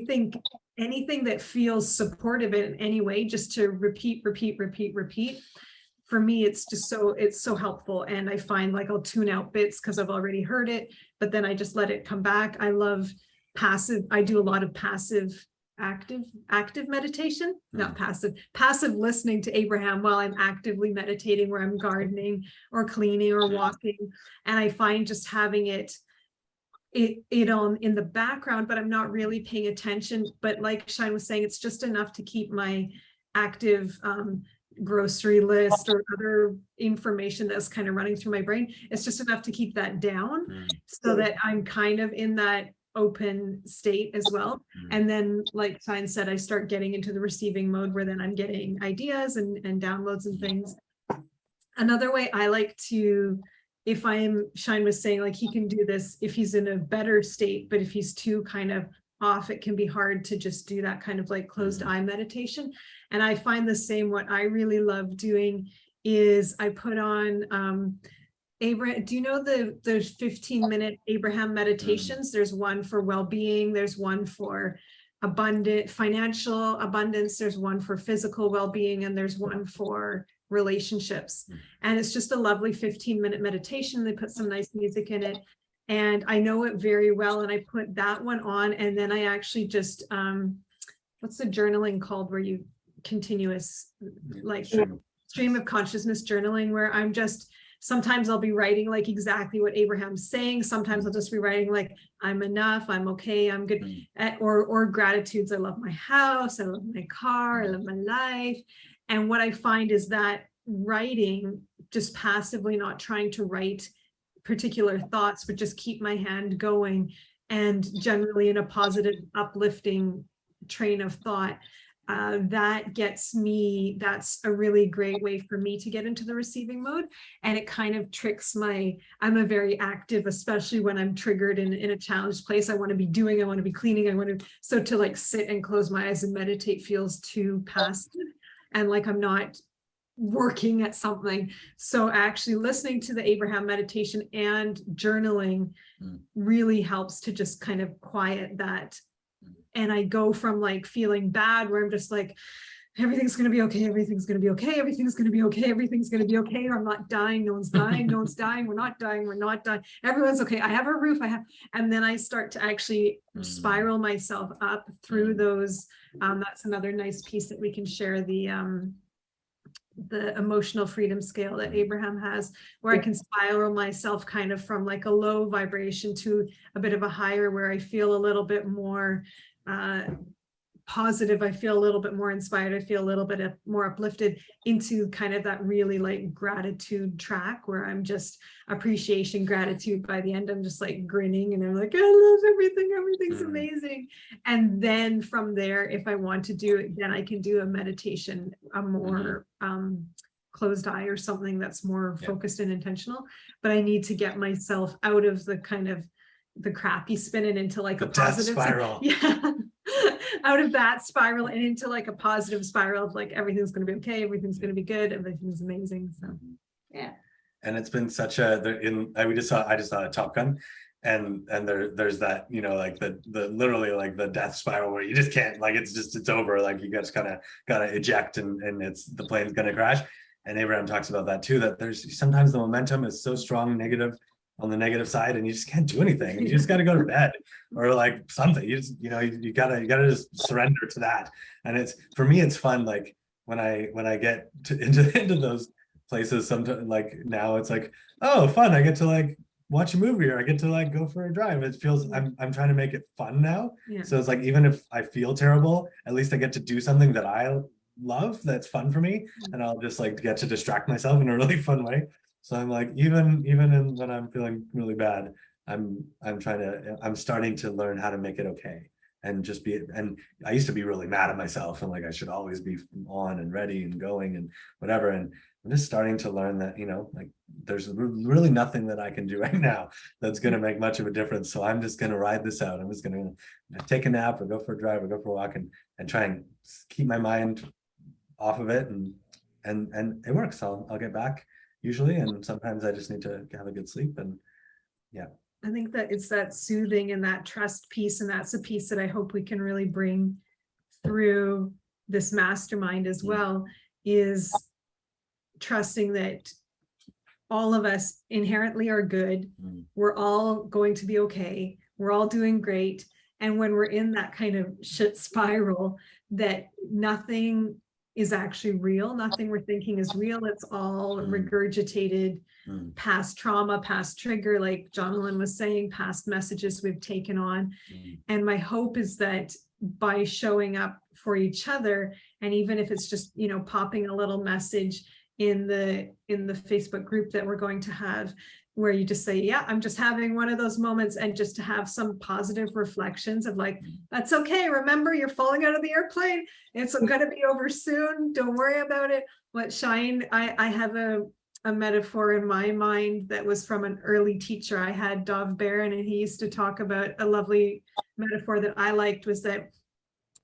think anything that feels supportive in any way, just to repeat. For me, it's so helpful. And I find like I'll tune out bits because I've already heard it, but then I just let it come back. I love passive. I do a lot of active meditation, not passive listening to Abraham while I'm actively meditating, where I'm gardening or cleaning or walking. And I find just having it on in the background, but I'm not really paying attention. But like Shine was saying, it's just enough to keep my active grocery list or other information that's kind of running through my brain. It's just enough to keep that down so that I'm kind of in that open state as well. And then, like Shine said, I start getting into the receiving mode, where then I'm getting ideas and downloads and things. Another way I like to, if Shine was saying like he can do this if he's in a better state, but if he's too kind of off, it can be hard to just do that kind of like closed eye meditation. And I find the same. What I really love doing is I put on Abraham. Do you know the 15-minute Abraham meditations? There's one for well-being. There's one for financial abundance. There's one for physical well-being, and there's one for relationships. And it's just a lovely 15-minute meditation. They put some nice music in it, and I know it very well. And I put that one on, and then I actually just what's the journaling called, where you continuous like stream of consciousness journaling, where I'm just, sometimes I'll be writing like exactly what Abraham's saying. Sometimes I'll just be writing like, I'm enough, I'm okay, I'm good. Or gratitudes. I love my house, I love my car, I love my life. And what I find is that writing, just passively, not trying to write particular thoughts, but just keep my hand going, and generally in a positive, uplifting train of thought, that gets me, that's a really great way for me to get into the receiving mode. And it kind of tricks I'm a very active, especially when I'm triggered in a challenged place. I want to be doing, I want to be cleaning, so to like sit and close my eyes and meditate feels too passive and like I'm not working at something. So actually listening to the Abraham meditation and journaling really helps to just kind of quiet that. And I go from like feeling bad where I'm just like, everything's going to be okay. Everything's going to be okay. Everything's going to be okay. Everything's going to be okay. Or I'm not dying. No one's dying. No one's dying. We're not dying. We're not dying. Everyone's okay. I have a roof. And then I start to actually spiral myself up through those. That's another nice piece that we can share, the emotional freedom scale that Abraham has, where I can spiral myself kind of from like a low vibration to a bit of a higher, where I feel a little bit more positive. I feel a little bit more inspired. I feel a little bit more uplifted into kind of that really like gratitude track where I'm just appreciation, gratitude. By the end, I'm just like grinning and I'm like, I love everything. Everything's amazing. And then from there, if I want to do it, then I can do a meditation, a more closed eye or something that's more focused and intentional. But I need to get myself out of the kind of the crappy spin and into like a positive spiral. Yeah. Out of that spiral and into like a positive spiral of like, everything's going to be okay. Everything's going to be good. Everything's amazing. So, yeah. And it's been such a, I just saw a Top Gun, and there's that, you know, like the literally like the death spiral where you just can't, like, it's over. Like you just kind of got to eject and the plane's going to crash. And Abraham talks about that too, that there's sometimes the momentum is so strong, on the negative side, and you just can't do anything. You just got to go to bed or like something. You just, you gotta just surrender to that. And it's, for me, it's fun. Like when I get into those places, sometimes like now it's like, oh, fun. I get to like watch a movie or I get to like go for a drive. It feels, I'm trying to make it fun now. Yeah. So it's like, even if I feel terrible, at least I get to do something that I love, that's fun for me. And I'll just like get to distract myself in a really fun way. So I'm like, even when I'm feeling really bad, I'm starting to learn how to make it okay and just be, and I used to be really mad at myself and like, I should always be on and ready and going and whatever. And I'm just starting to learn that, like there's really nothing that I can do right now that's going to make much of a difference. So I'm just going to ride this out. I'm just going to take a nap or go for a drive or go for a walk and try and keep my mind off of it. And it works. I'll get back usually, and sometimes I just need to have a good sleep. And yeah, I think that it's that soothing and that trust piece, and that's a piece that I hope we can really bring through this mastermind as well, is trusting that all of us inherently are good. We're all going to be okay. We're all doing great. And when we're in that kind of shit spiral, that nothing is actually real. Nothing we're thinking is real. It's all regurgitated past trauma, past trigger, like Jonathan was saying, past messages we've taken on. And my hope is that by showing up for each other, and even if it's just, popping a little message in the Facebook group that we're going to have, where you just say, yeah, I'm just having one of those moments, and just to have some positive reflections of like, that's okay. Remember, you're falling out of the airplane. It's going to be over soon. Don't worry about it. What Shine, I have a metaphor in my mind that was from an early teacher. I had Dov Barron, and he used to talk about a lovely metaphor that I liked, was that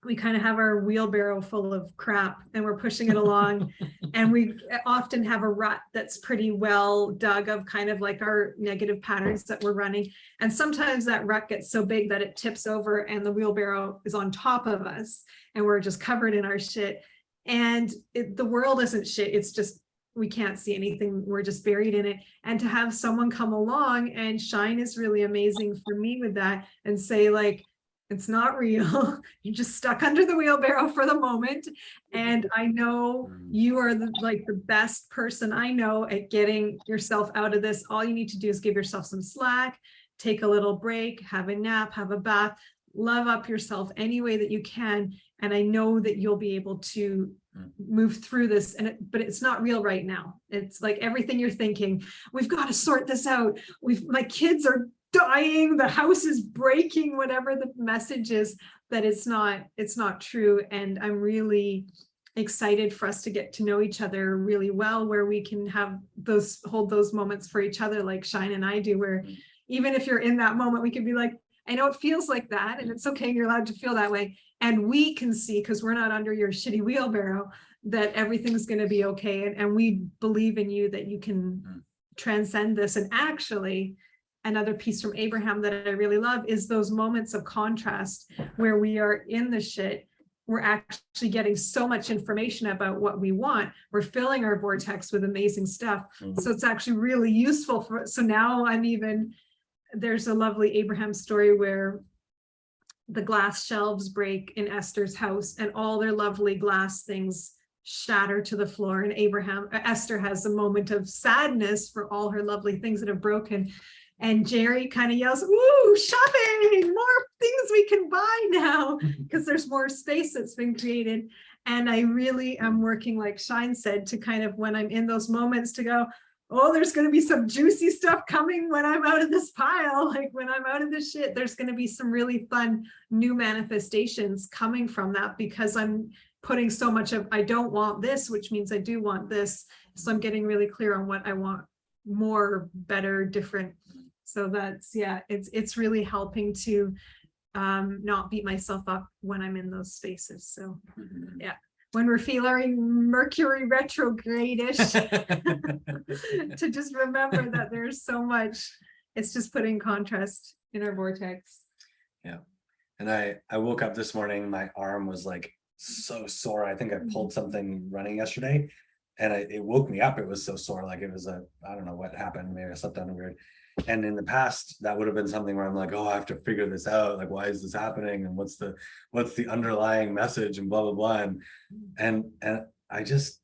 we kind of have our wheelbarrow full of crap and we're pushing it along, and we often have a rut that's pretty well dug of kind of like our negative patterns that we're running. And sometimes that rut gets so big that it tips over and the wheelbarrow is on top of us and we're just covered in our shit. And the world isn't shit. It's just, we can't see anything. We're just buried in it. And to have someone come along, and Shine is really amazing for me with that, and say like, it's not real. You're just stuck under the wheelbarrow for the moment. And I know you are the best person I know at getting yourself out of this. All you need to do is give yourself some slack, take a little break, have a nap, have a bath, love up yourself any way that you can. And I know that you'll be able to move through this, but it's not real right now. It's like everything you're thinking, we've got to sort this out. My kids are dying, the house is breaking, whatever the message is, that it's not true. And I'm really excited for us to get to know each other really well, where we can hold those moments for each other, like Shine and I do, where even if you're in that moment, we can be like, I know it feels like that, and it's okay, you're allowed to feel that way. And we can see, because we're not under your shitty wheelbarrow, that everything's going to be okay. And we believe in you, that you can transcend this. And actually, another piece from Abraham that I really love is those moments of contrast where we are in the shit. We're actually getting so much information about what we want. We're filling our vortex with amazing stuff. So it's actually really useful so now there's a lovely Abraham story where the glass shelves break in Esther's house and all their lovely glass things shatter to the floor. And Esther has a moment of sadness for all her lovely things that have broken. And Jerry kind of yells, "Ooh, shopping, more things we can buy now," because there's more space that's been created. And I really am working, like Shine said, to kind of, when I'm in those moments, to go, oh, there's going to be some juicy stuff coming when I'm out of this pile. Like when I'm out of this shit, there's going to be some really fun new manifestations coming from that, because I'm putting so much of, I don't want this, which means I do want this. So I'm getting really clear on what I want, more, better, different. So that's, yeah, it's really helping to not beat myself up when I'm in those spaces. So yeah, when we're feeling Mercury retrograde-ish, to just remember that there's so much, it's just putting contrast in our vortex. Yeah. And I woke up this morning, my arm was like so sore. I think I pulled something running yesterday, and it woke me up. It was so sore, like it was I don't know what happened. Maybe I slept on weird. And in the past, that would have been something where I'm like, oh, I have to figure this out. Like, why is this happening? And what's the underlying message, and blah, blah, blah. And I just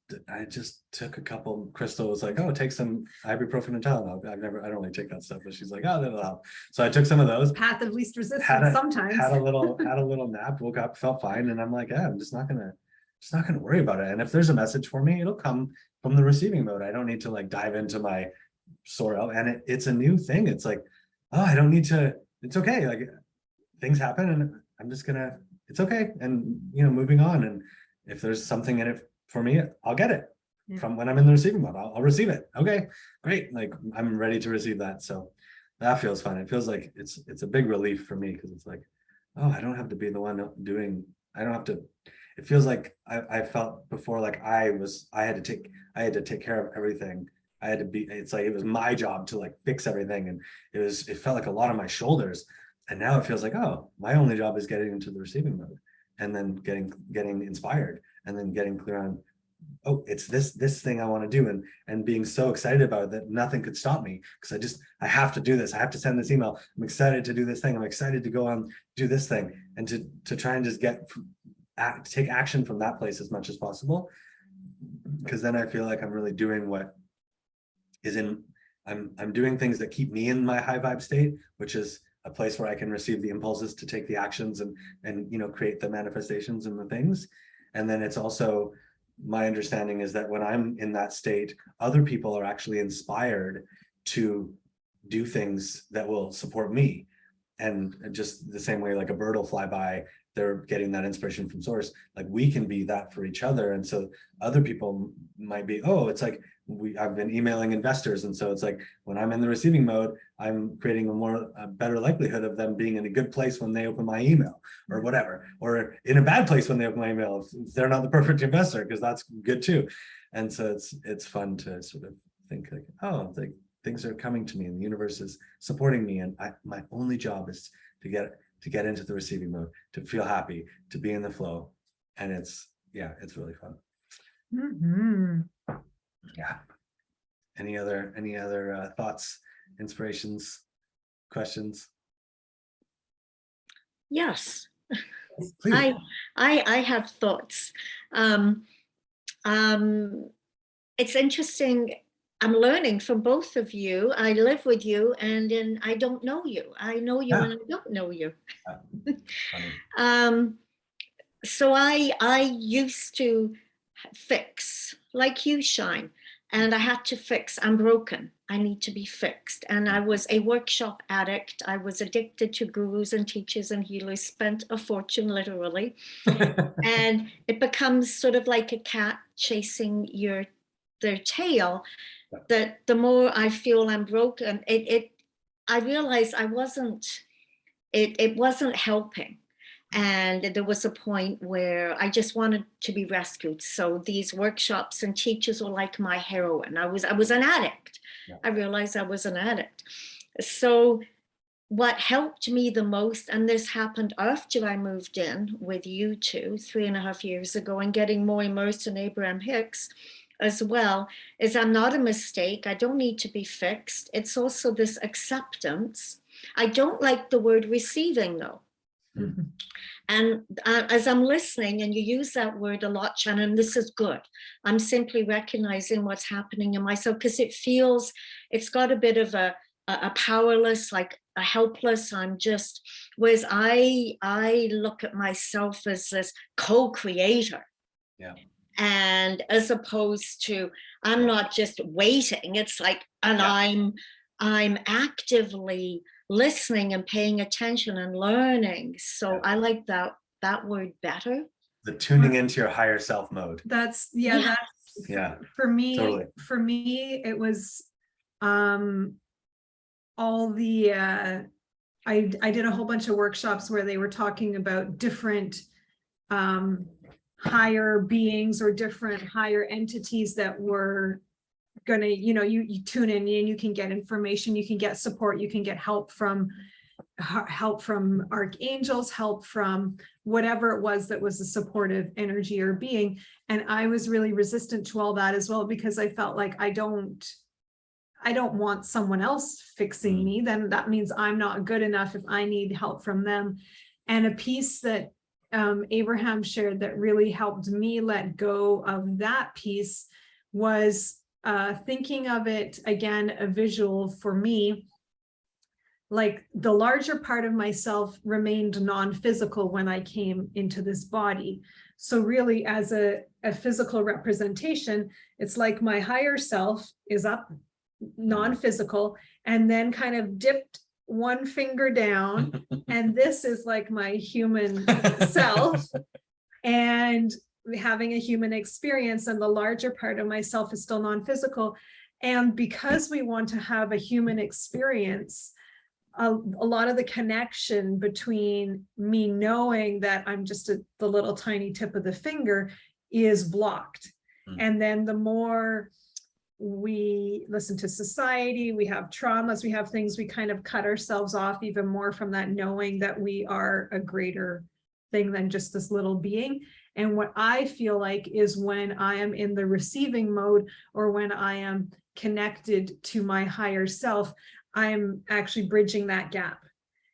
took a couple. Crystal was like, oh, take some ibuprofen and Tylenol. I don't really take that stuff, but she's like, oh, that'll help. So I took some of those. Path of least resistance. Sometimes had a little nap, woke up, felt fine. And I'm like, yeah, I'm just not gonna worry about it. And if there's a message for me, it'll come from the receiving mode. I don't need to like dive into my sore out. And it's a new thing. It's like, oh, I don't need to, it's okay. Like things happen and I'm just gonna, it's okay. And moving on. And if there's something in it for me, I'll get it. From when I'm in the receiving mode, I'll receive it. Okay, great. Like I'm ready to receive that. So that feels fun. It feels like it's a big relief for me, because it's like, oh, I don't have to be the one doing, I don't have to. It feels like I felt before, like I had to take care of everything. I had to be, it's like it was my job to like fix everything, and it felt like a lot on my shoulders. And now it feels like, oh, my only job is getting into the receiving mode, and then getting inspired, and then getting clear on, oh, it's this thing I want to do, and being so excited about it that nothing could stop me, because I have to do this. I have to send this email. I'm excited to do this thing. I'm excited to go on, do this thing, and to try and just take action from that place as much as possible, because then I feel like I'm really doing what is I'm doing things that keep me in my high vibe state, which is a place where I can receive the impulses to take the actions and create the manifestations and the things. And then it's also, my understanding is that when I'm in that state, other people are actually inspired to do things that will support me. And just the same way, like a bird will fly by, they're getting that inspiration from source. Like we can be that for each other. And so other people might be, oh, it's like I've been emailing investors. And so it's like, when I'm in the receiving mode, I'm creating a better likelihood of them being in a good place when they open my email or whatever, or in a bad place when they open my email, if they're not the perfect investor, because that's good too. And so it's fun to sort of think like, oh, it's like things are coming to me and the universe is supporting me. And my only job is to get into the receiving mode, to feel happy, to be in the flow. And it's really fun. Yeah. Any other thoughts, inspirations, questions? Yes. Please. I have thoughts. It's interesting. I'm learning from both of you. I live with you, and then I don't know you. I know you, and I don't know you. So I used to fix, like you, Shine. and I had to fix. I'm broken. I need to be fixed. And I was a workshop addict. I was addicted to gurus and teachers and healers, spent a fortune literally. And it becomes sort of like a cat chasing their tail, that the more I feel I'm broken, I realized it wasn't helping. And there was a point where I just wanted to be rescued. So these workshops and teachers were like my heroine. I was an addict. Yeah. I realized I was an addict. So what helped me the most, and this happened after I moved in with you two 3.5 years ago, and getting more immersed in Abraham Hicks as well, is I'm not a mistake. I don't need to be fixed. It's also this acceptance. I don't like the word receiving though. Mhm. And as I'm listening, and you use that word a lot, Shannon, this is good. I'm simply recognizing what's happening in myself, because it's got a bit of a powerless, like a helpless. I'm just, whereas I look at myself as this co-creator. Yeah. And as opposed to, I'm not just waiting. It's like, and Yeah. I'm actively listening and paying attention and learning. So Yeah. I like that word better. The tuning into your higher self mode. That's Yeah. that's Yeah. for me. Totally. For me, it was all the I did a whole bunch of workshops where they were talking about different higher beings or different higher entities that were gonna, you tune in and you can get information, you can get support, you can get help from archangels, help from whatever it was that was a supportive energy or being. And I was really resistant to all that as well, because I felt like I don't want someone else fixing me. Then that means I'm not good enough if I need help from them. And a piece that Abraham shared that really helped me let go of that piece was thinking of it again, a visual for me, like the larger part of myself remained non-physical when I came into this body. So really, as a physical representation, it's like my higher self is up, non-physical, and then kind of dipped one finger down, and this is like my human self, and having a human experience, and the larger part of myself is still non-physical. And because we want to have a human experience, a lot of the connection between me knowing that I'm just the little tiny tip of the finger is blocked. And then the more we listen to society, we have traumas, we have things, we kind of cut ourselves off even more from that, knowing that we are a greater thing than just this little being. And what I feel like is when I am in the receiving mode, or when I am connected to my higher self, I'm actually bridging that gap.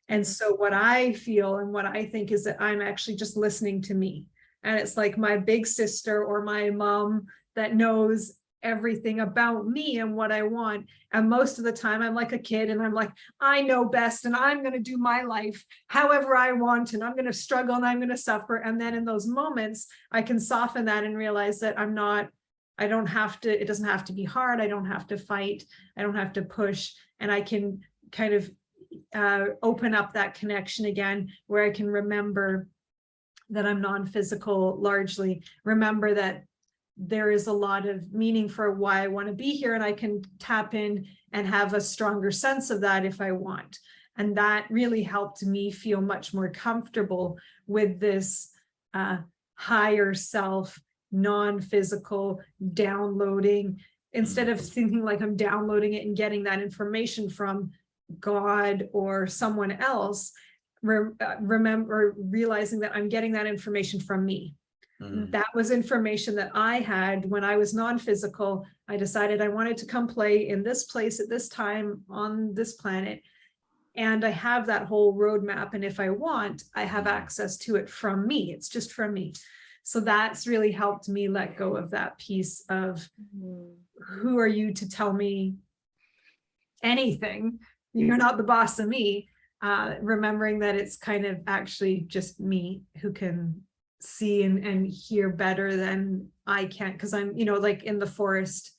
And so what I feel and what I think is that I'm actually just listening to me. And it's like my big sister or my mom that knows everything about me and what I want. And most of the time I'm like a kid, and I'm like, I know best, and I'm going to do my life however I want, and I'm going to struggle and I'm going to suffer. And then in those moments, I can soften that and realize that I don't have to, it doesn't have to be hard. I don't have to fight. I don't have to push. And I can kind of open up that connection again, where I can remember that I'm non-physical largely, remember that there is a lot of meaning for why I want to be here, and I can tap in and have a stronger sense of that if I want. And that really helped me feel much more comfortable with this higher self, non-physical downloading, instead of thinking like I'm downloading it and getting that information from God or someone else. Remember realizing that I'm getting that information from me. That was information that I had when I was non-physical. I decided I wanted to come play in this place at this time on this planet. And I have that whole roadmap. And if I want, I have access to it from me. It's just from me. So that's really helped me let go of that piece of who are you to tell me anything? You're not the boss of me. Remembering that it's kind of actually just me who can see and hear better than I can, because I'm, like in the forest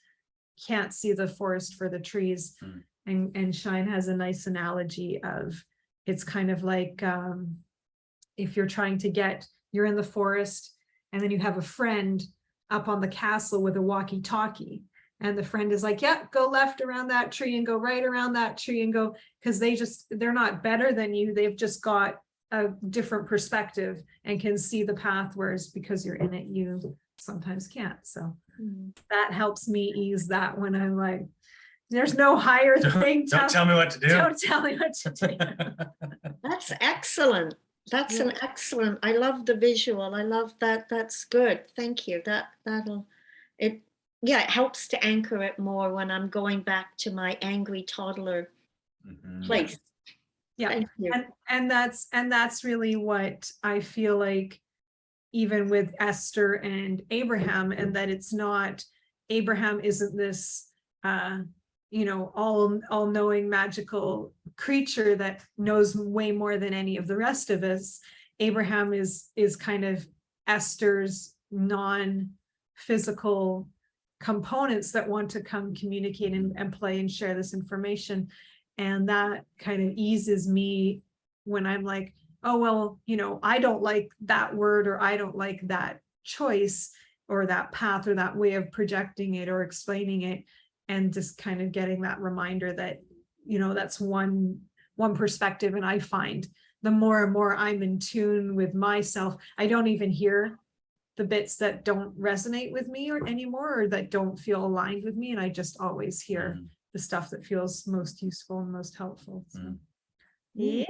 can't see the forest for the trees. And Shine has a nice analogy of, it's kind of like, if you're trying to you're in the forest and then you have a friend up on the castle with a walkie-talkie. And the friend is like, yeah, go left around that tree and go right around that tree and go, because they're not better than you. They've just got a different perspective and can see the path, whereas because you're in it, you sometimes can't. So that helps me ease that when I'm like, there's no higher thing. Don't tell me what to do. Don't tell me what to do. That's excellent. That's an excellent. I love the visual. I love that. That's good. Thank you. It helps to anchor it more when I'm going back to my angry toddler place. Yeah. Thank you. And that's really what I feel like, even with Esther and Abraham, and that it's not, Abraham isn't this all-knowing magical creature that knows way more than any of the rest of us. Abraham is kind of Esther's non-physical components that want to come communicate and play and share this information. And that kind of eases me when I'm like, oh, well, I don't like that word, or I don't like that choice or that path or that way of projecting it or explaining it. And just kind of getting that reminder that, that's one perspective. And I find the more and more I'm in tune with myself, I don't even hear the bits that don't resonate with me anymore, or that don't feel aligned with me. And I just always hear the stuff that feels most useful and most helpful. So, yeah.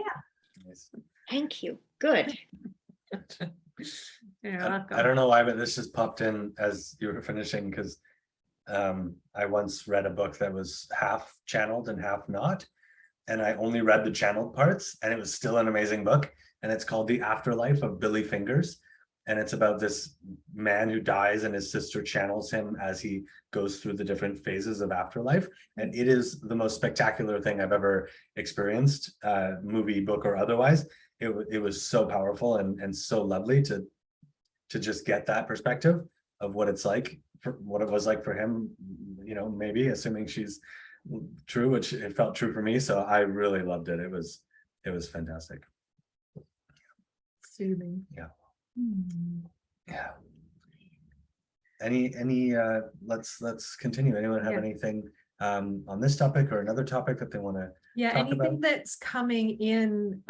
Nice. Thank you. Good. I don't know why, but this just popped in as you were finishing, because I once read a book that was half channeled and half not, and I only read the channeled parts, and it was still an amazing book. And it's called The Afterlife of Billy Fingers, and it's about this man who dies and his sister channels him as he goes through the different phases of afterlife. And it is the most spectacular thing I've ever experienced, movie, book, or otherwise. It was so powerful and so lovely to just get that perspective of what it's like, for what it was like for him, maybe assuming she's true, which it felt true for me. So I really loved it. It was fantastic. Soothing. Yeah. Yeah. Any let's continue. Anyone have anything on this topic or another topic that they want to talk anything about? that's coming in,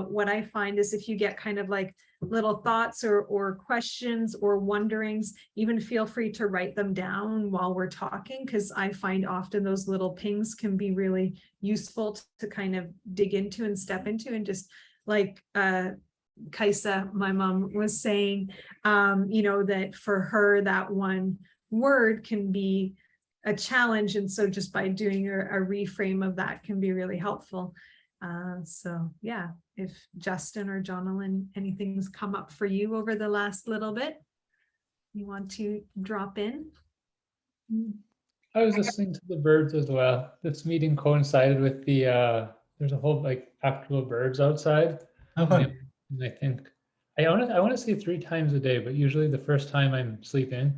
what I find is if you get kind of like little thoughts or questions or wonderings, even feel free to write them down while we're talking, because I find often those little pings can be really useful to kind of dig into and step into. And just like Kaisa, my mom, was saying, that for her, that one word can be a challenge. And so just by doing a reframe of that can be really helpful. So yeah, if Justin or Jonalyn, anything's come up for you over the last little bit, you want to drop in? I was listening to the birds as well. This meeting coincided with there's a whole actual birds outside. Oh, fun. And I think I want to say 3 times a day, but usually the first time I'm sleeping,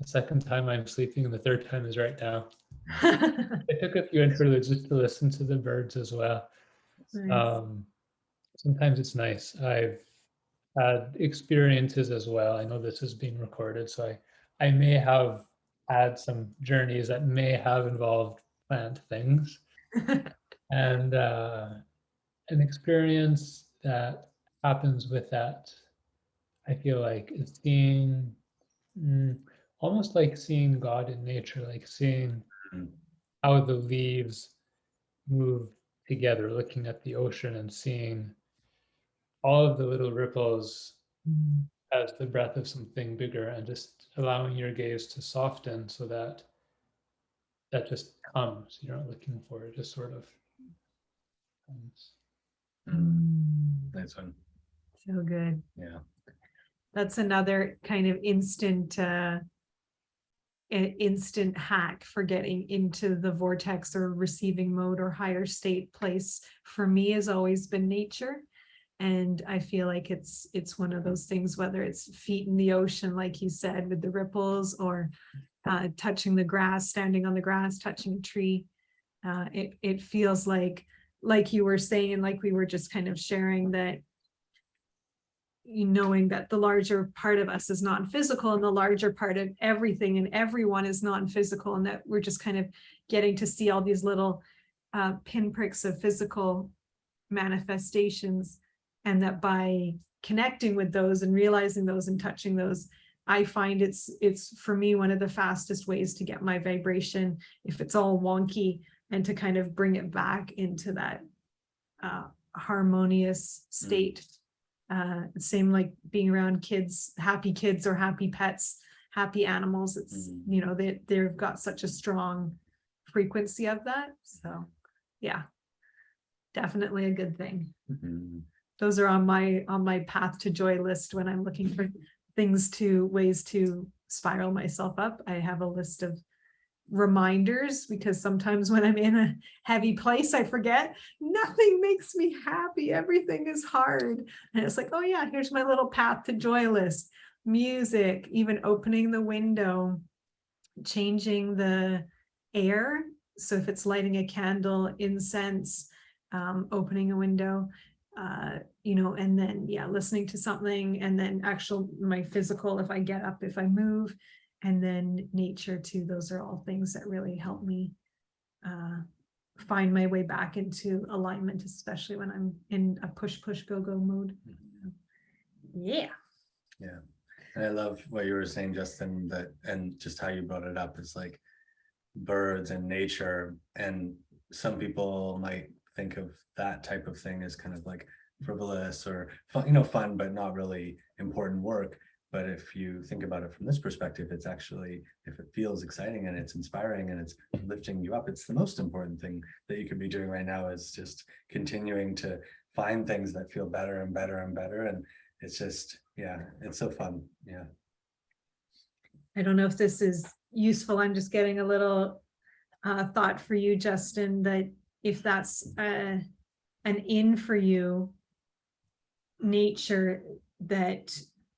the second time I'm sleeping, and the third time is right now. I took a few interludes just to listen to the birds as well. Nice. Sometimes it's nice. I've had experiences as well. I know this is being recorded, so I may have had some journeys that may have involved plant things. And an experience that happens with that, I feel like, is seeing, almost like seeing God in nature, like seeing how the leaves move together, looking at the ocean and seeing all of the little ripples as the breath of something bigger, and just allowing your gaze to soften so that just comes. You're not looking for it, just sort of comes. Nice one. So good. Yeah. That's another kind of instant hack for getting into the vortex or receiving mode or higher state place for me has always been nature. And I feel like it's one of those things, whether it's feet in the ocean, like you said, with the ripples, or touching the grass, standing on the grass, touching a tree. It feels like you were saying, like we were just kind of sharing, that knowing that the larger part of us is non-physical, and the larger part of everything and everyone is non-physical, and that we're just kind of getting to see all these little pinpricks of physical manifestations, and that by connecting with those and realizing those and touching those, I find it's for me one of the fastest ways to get my vibration, if it's all wonky, and to kind of bring it back into that harmonious state. Same like being around kids, happy kids or happy pets, happy animals. It's, you know, they've got such a strong frequency of that. So yeah, definitely a good thing. Those are on my path to joy list when I'm looking for ways to spiral myself up. I have a list of reminders, because sometimes when I'm in a heavy place, I forget. Nothing makes me happy. Everything is hard. And it's like, oh yeah, here's my little path to joy list. Music, even opening the window, changing the air. So if it's lighting a candle, incense, opening a window, you know, and then, yeah, listening to something, and then my physical, if I get up, if I move, and then nature too. Those are all things that really help me find my way back into alignment, especially when I'm in a push, go mode. Yeah. Yeah. And I love what you were saying, Justin, that, and just how you brought it up, is like birds and nature. And some people might think of that type of thing as kind of like frivolous or fun, you know, fun, but not really important work. But if you think about it from this perspective, it's actually, if it feels exciting and it's inspiring and it's lifting you up, it's the most important thing that you could be doing right now, is just continuing to find things that feel better and better and better. And it's just, yeah, it's so fun. Yeah. I don't know if this is useful. I'm just getting a little thought for you, Justin, that if that's an in for you, nature, that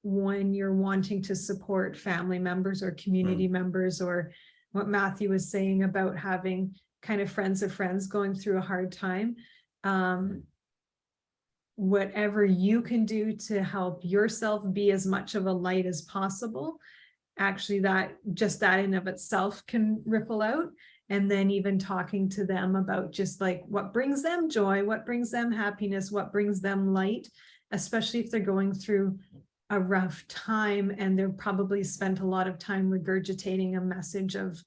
when you're wanting to support family members or community members, or what Matthew was saying about having kind of friends of friends going through a hard time, whatever you can do to help yourself be as much of a light as possible, actually that in of itself can ripple out. And then even talking to them about just like what brings them joy, what brings them happiness, what brings them light, especially if they're going through a rough time and they're probably spent a lot of time regurgitating a message of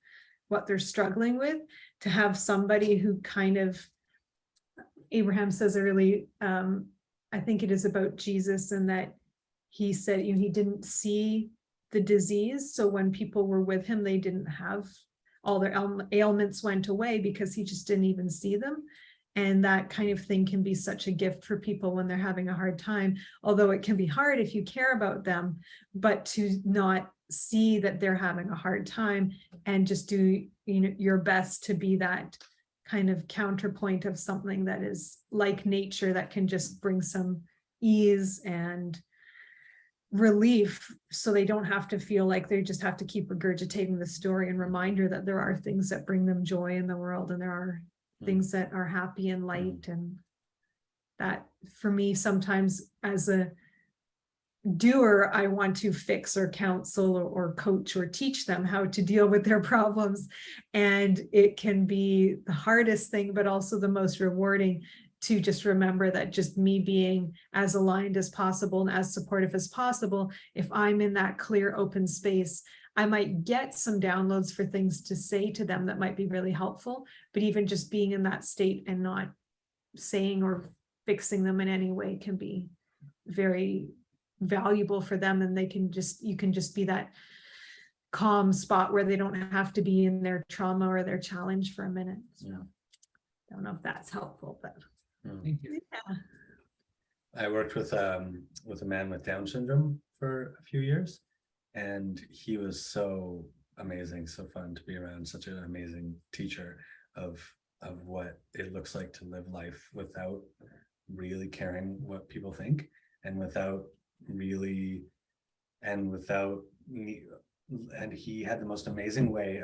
what they're struggling with, to have somebody who kind of, Abraham says early, I think it is about Jesus, and that he said, you know, he didn't see the disease. So when people were with him, they didn't have, all their ailments went away because he just didn't even see them. And that kind of thing can be such a gift for people when they're having a hard time, although it can be hard if you care about them, but to not see that they're having a hard time and just do, you know, your best to be that kind of counterpoint of something that is like nature, that can just bring some ease and relief, so they don't have to feel like they just have to keep regurgitating the story, and reminder that there are things that bring them joy in the world, and there are things that are happy and light. And that, for me, sometimes as a doer, I want to fix or counsel or coach or teach them how to deal with their problems. And it can be the hardest thing, but also the most rewarding, to just remember that just me being as aligned as possible and as supportive as possible, if I'm in that clear, open space, I might get some downloads for things to say to them that might be really helpful. But even just being in that state and not saying or fixing them in any way can be very valuable for them. And you can just be that calm spot where they don't have to be in their trauma or their challenge for a minute. So I don't know if that's helpful, but Thank you. yeah. I worked with a man with Down syndrome for a few years, and he was so amazing, so fun to be around, such an amazing teacher of what it looks like to live life without really caring what people think, and without and he had the most amazing way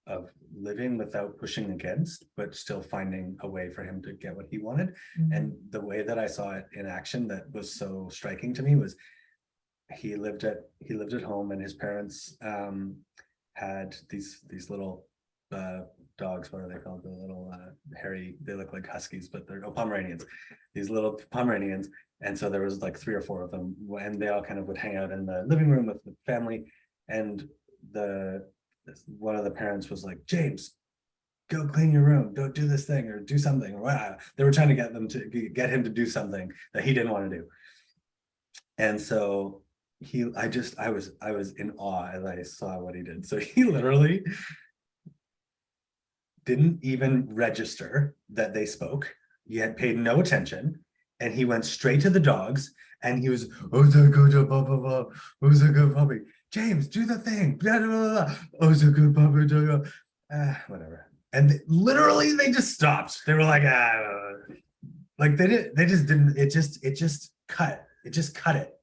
of living without pushing against, but still finding a way for him to get what he wanted. And the way that I saw it in action that was so striking to me was he lived at home, and his parents had these little dogs. What are they called? The little hairy, they look like huskies, but they're Pomeranians, these little Pomeranians. And so there was like 3 or 4 of them, and they all kind of would hang out in the living room with the family. And one of the parents was like, James, go clean your room, don't do this thing or do something, or whatever. They were trying to get him to do something that he didn't want to do. And so I was in awe as I saw what he did. So he literally didn't even register that they spoke. He had paid no attention, and he went straight to the dogs, and he was, oh, so good, blah, blah, blah. Oh, so good, puppy. James, do the thing. Blah, blah, blah. Oh, so good, puppy. Whatever. And literally they just stopped. They were like, like they just didn't, it just cut it.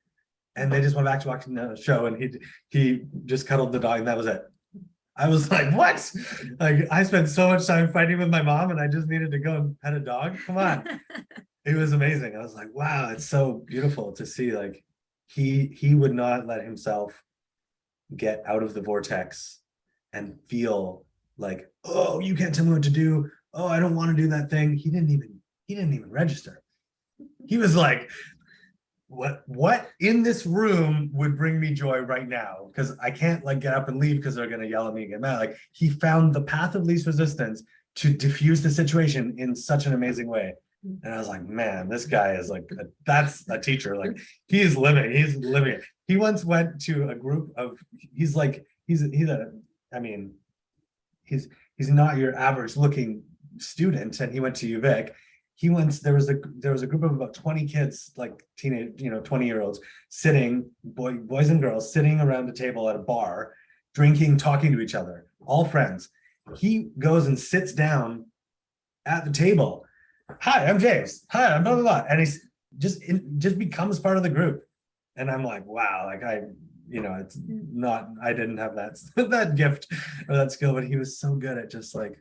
And they just went back to watching the show, and he just cuddled the dog, and that was it. I was like, what? Like, I spent so much time fighting with my mom, and I just needed to go and pet a dog. Come on. It was amazing. I was like, wow, it's so beautiful to see. Like, he would not let himself get out of the vortex and feel like, oh, you can't tell me what to do. Oh, I don't want to do that thing. He didn't even register. He was like, what in this room would bring me joy right now? Because I can't like get up and leave because they're gonna yell at me and get mad. Like, he found the path of least resistance to diffuse the situation in such an amazing way. And I was like, man, this guy is like, that's a teacher. Like, he's living it. He once went to a group of, he's not your average looking student, and he went to UVic. There was a group of about 20 kids, like teenage, 20-year-olds, sitting, boys and girls sitting around a table at a bar, drinking, talking to each other, all friends. He goes and sits down at the table. Hi, I'm James. Hi, I'm blah, blah, blah. And he's just becomes part of the group. And I'm like, wow, like it's not, I didn't have that gift or that skill, but he was so good at just like,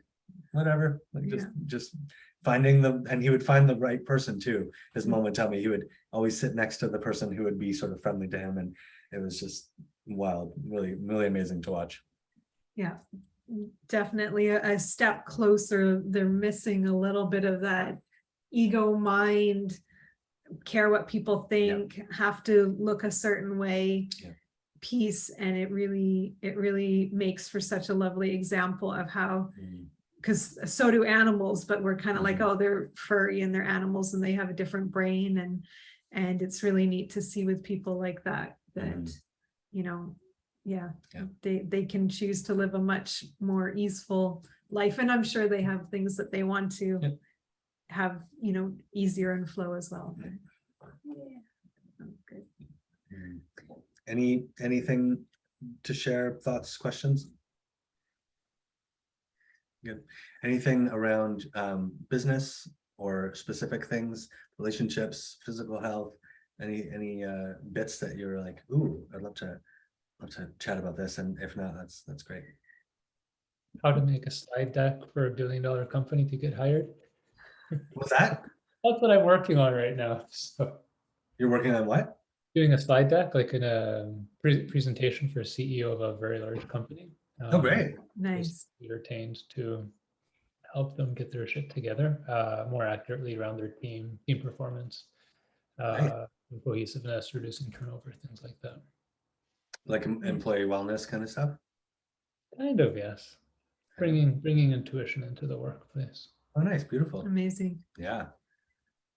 whatever, like just finding and he would find the right person too. His mom would tell me he would always sit next to the person who would be sort of friendly to him. And it was just wild, really, really amazing to watch. Yeah, definitely a step closer. They're missing a little bit of that ego mind, care what people think, have to look a certain way piece. And it really makes for such a lovely example of how, because so do animals, but we're kind of like, oh, they're furry and they're animals and they have a different brain. And it's really neat to see with people like that, they can choose to live a much more easeful life. And I'm sure they have things that they want to have, easier and flow as well. Good. Anything to share, thoughts, questions? Good. Anything around business or specific things, relationships, physical health, any bits that you're like, ooh, I'd love to chat about this, and if not, that's great. How to make a slide deck for $1 billion company to get hired. What's that? That's what I'm working on right now. So You're working on what? doing a slide deck, like in a presentation for a CEO of a very large company. Oh, great. Nice. Be retained to help them get their shit together more accurately around their team performance, cohesiveness, reducing turnover, things like that. Like employee wellness kind of stuff? Kind of, yes. Bringing intuition into the workplace. Oh, nice. Beautiful. Amazing. Yeah.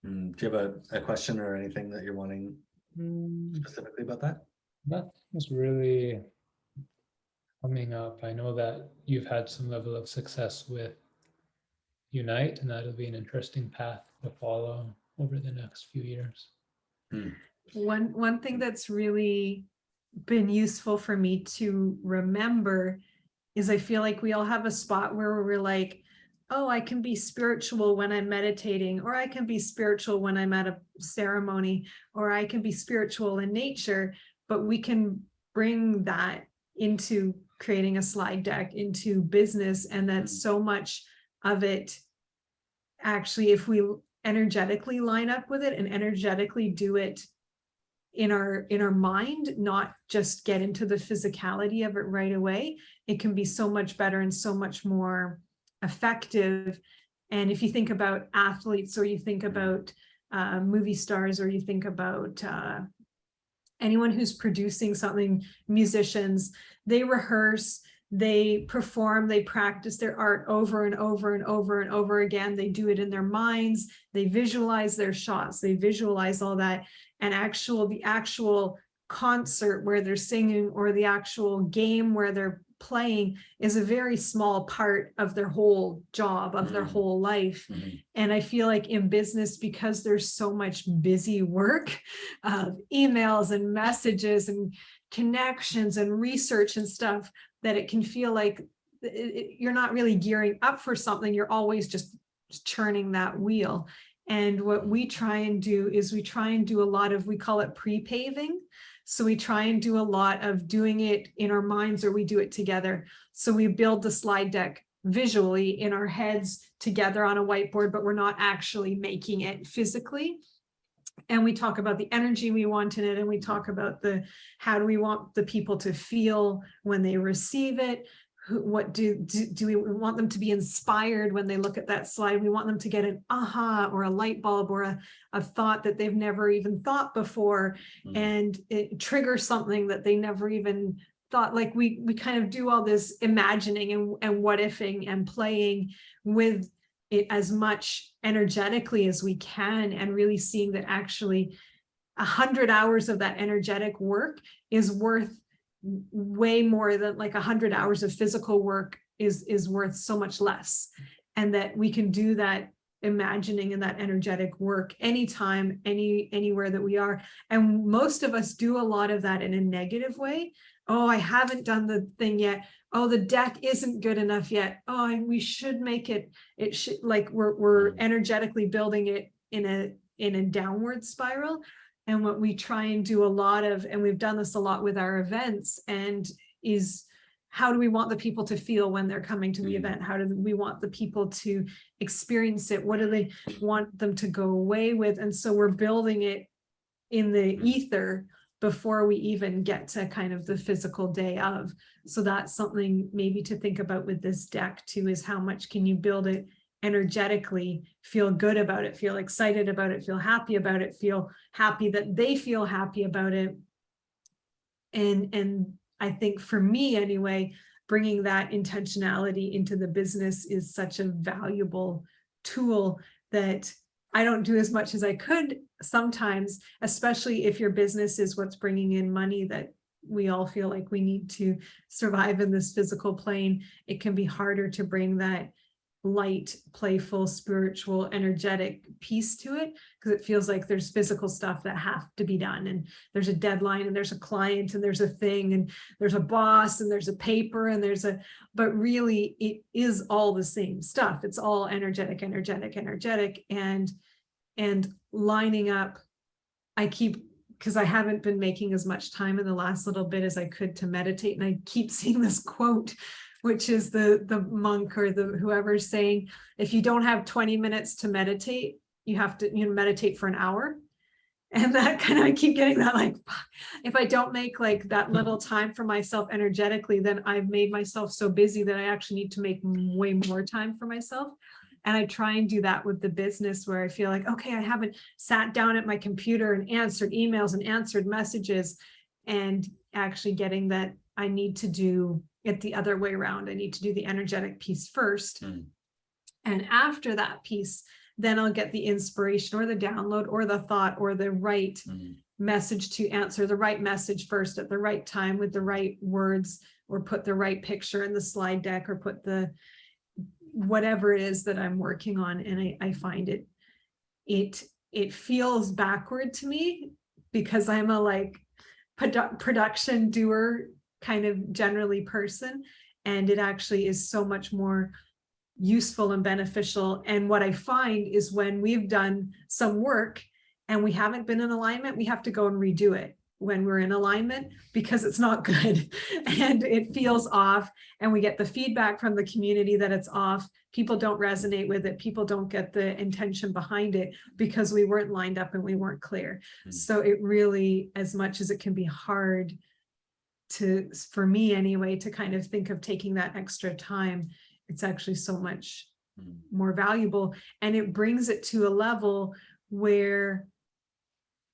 Do you have a question or anything that you're wanting specifically about that? Nothing's really coming up. I know that you've had some level of success with Unite, and that'll be an interesting path to follow over the next few years. One thing that's really been useful for me to remember is I feel like we all have a spot where we're like, oh, I can be spiritual when I'm meditating, or I can be spiritual when I'm at a ceremony, or I can be spiritual in nature, but we can bring that into creating a slide deck, into business, and that so much of it actually, if we energetically line up with it and energetically do it in our mind, not just get into the physicality of it right away, it can be so much better and so much more effective. And if you think about athletes, or you think about movie stars, or you think about anyone who's producing something, musicians, they rehearse, they perform, they practice their art over and over and over and over again. They do it in their minds, they visualize their shots, they visualize all that. And the actual concert where they're singing, or the actual game where they're playing, is a very small part of their whole job, of their whole life. And I feel like in business, because there's so much busy work of emails and messages and connections and research and stuff, that it can feel like you're not really gearing up for something. You're always just churning that wheel. And what we try and do is we try and do a lot of, we call it pre-paving. So we try and do a lot of doing it in our minds, or we do it together. So we build the slide deck visually in our heads together on a whiteboard, but we're not actually making it physically. And we talk about the energy we want in it, and we talk about how do we want the people to feel when they receive it. What do we want them to be inspired when they look at that slide? We want them to get an aha, or a light bulb, or a thought that they've never even thought before, and it triggers something that they never even thought. Like we kind of do all this imagining and what ifing and playing with it as much energetically as we can, and really seeing that actually 100 hours of that energetic work is worth way more than, like 100 hours of physical work is worth so much less. And that we can do that imagining and that energetic work anytime, anywhere that we are. And most of us do a lot of that in a negative way. Oh, I haven't done the thing yet. Oh, the deck isn't good enough yet. Oh, we should make it. It should, like we're energetically building it in a downward spiral. And what we try and do a lot of, and we've done this a lot with our events, and is how do we want the people to feel when they're coming to the event? How do we want the people to experience it? What do they want them to go away with? And so we're building it in the ether before we even get to kind of the physical day of. So that's something maybe to think about with this deck too, is how much can you build it energetically, feel good about it, feel excited about it, feel happy about it, feel happy that they feel happy about it. And I think for me anyway, bringing that intentionality into the business is such a valuable tool that I don't do as much as I could sometimes, especially if your business is what's bringing in money that we all feel like we need to survive in this physical plane. It can be harder to bring that light, playful, spiritual, energetic piece to it, because it feels like there's physical stuff that have to be done, and there's a deadline, and there's a client, and there's a thing, and there's a boss, and there's a paper, and but really it is all the same stuff. It's all energetic, and lining up. Because I haven't been making as much time in the last little bit as I could to meditate, and I keep seeing this quote, which is the monk or whoever's saying, if you don't have 20 minutes to meditate, you have to meditate for an hour. And that kind of, I keep getting that, like, if I don't make like that little time for myself energetically, then I've made myself so busy that I actually need to make way more time for myself. And I try and do that with the business, where I feel like, okay, I haven't sat down at my computer and answered emails and answered messages, and actually getting that I need to do it the other way around. I need to do the energetic piece first. And after that piece, then I'll get the inspiration or the download or the thought or the right message to answer the right message first at the right time with the right words, or put the right picture in the slide deck, or put the whatever it is that I'm working on. And I find it feels backward to me, because I'm a like production doer kind of generally person, and it actually is so much more useful and beneficial. And what I find is when we've done some work and we haven't been in alignment, we have to go and redo it. when we're in alignment, because it's not good and it feels off, and we get the feedback from the community that it's off. People don't resonate with it. People don't get the intention behind it because we weren't lined up and we weren't clear. So it really, as much as it can be hard for me anyway, to kind of think of taking that extra time, it's actually so much more valuable, and it brings it to a level where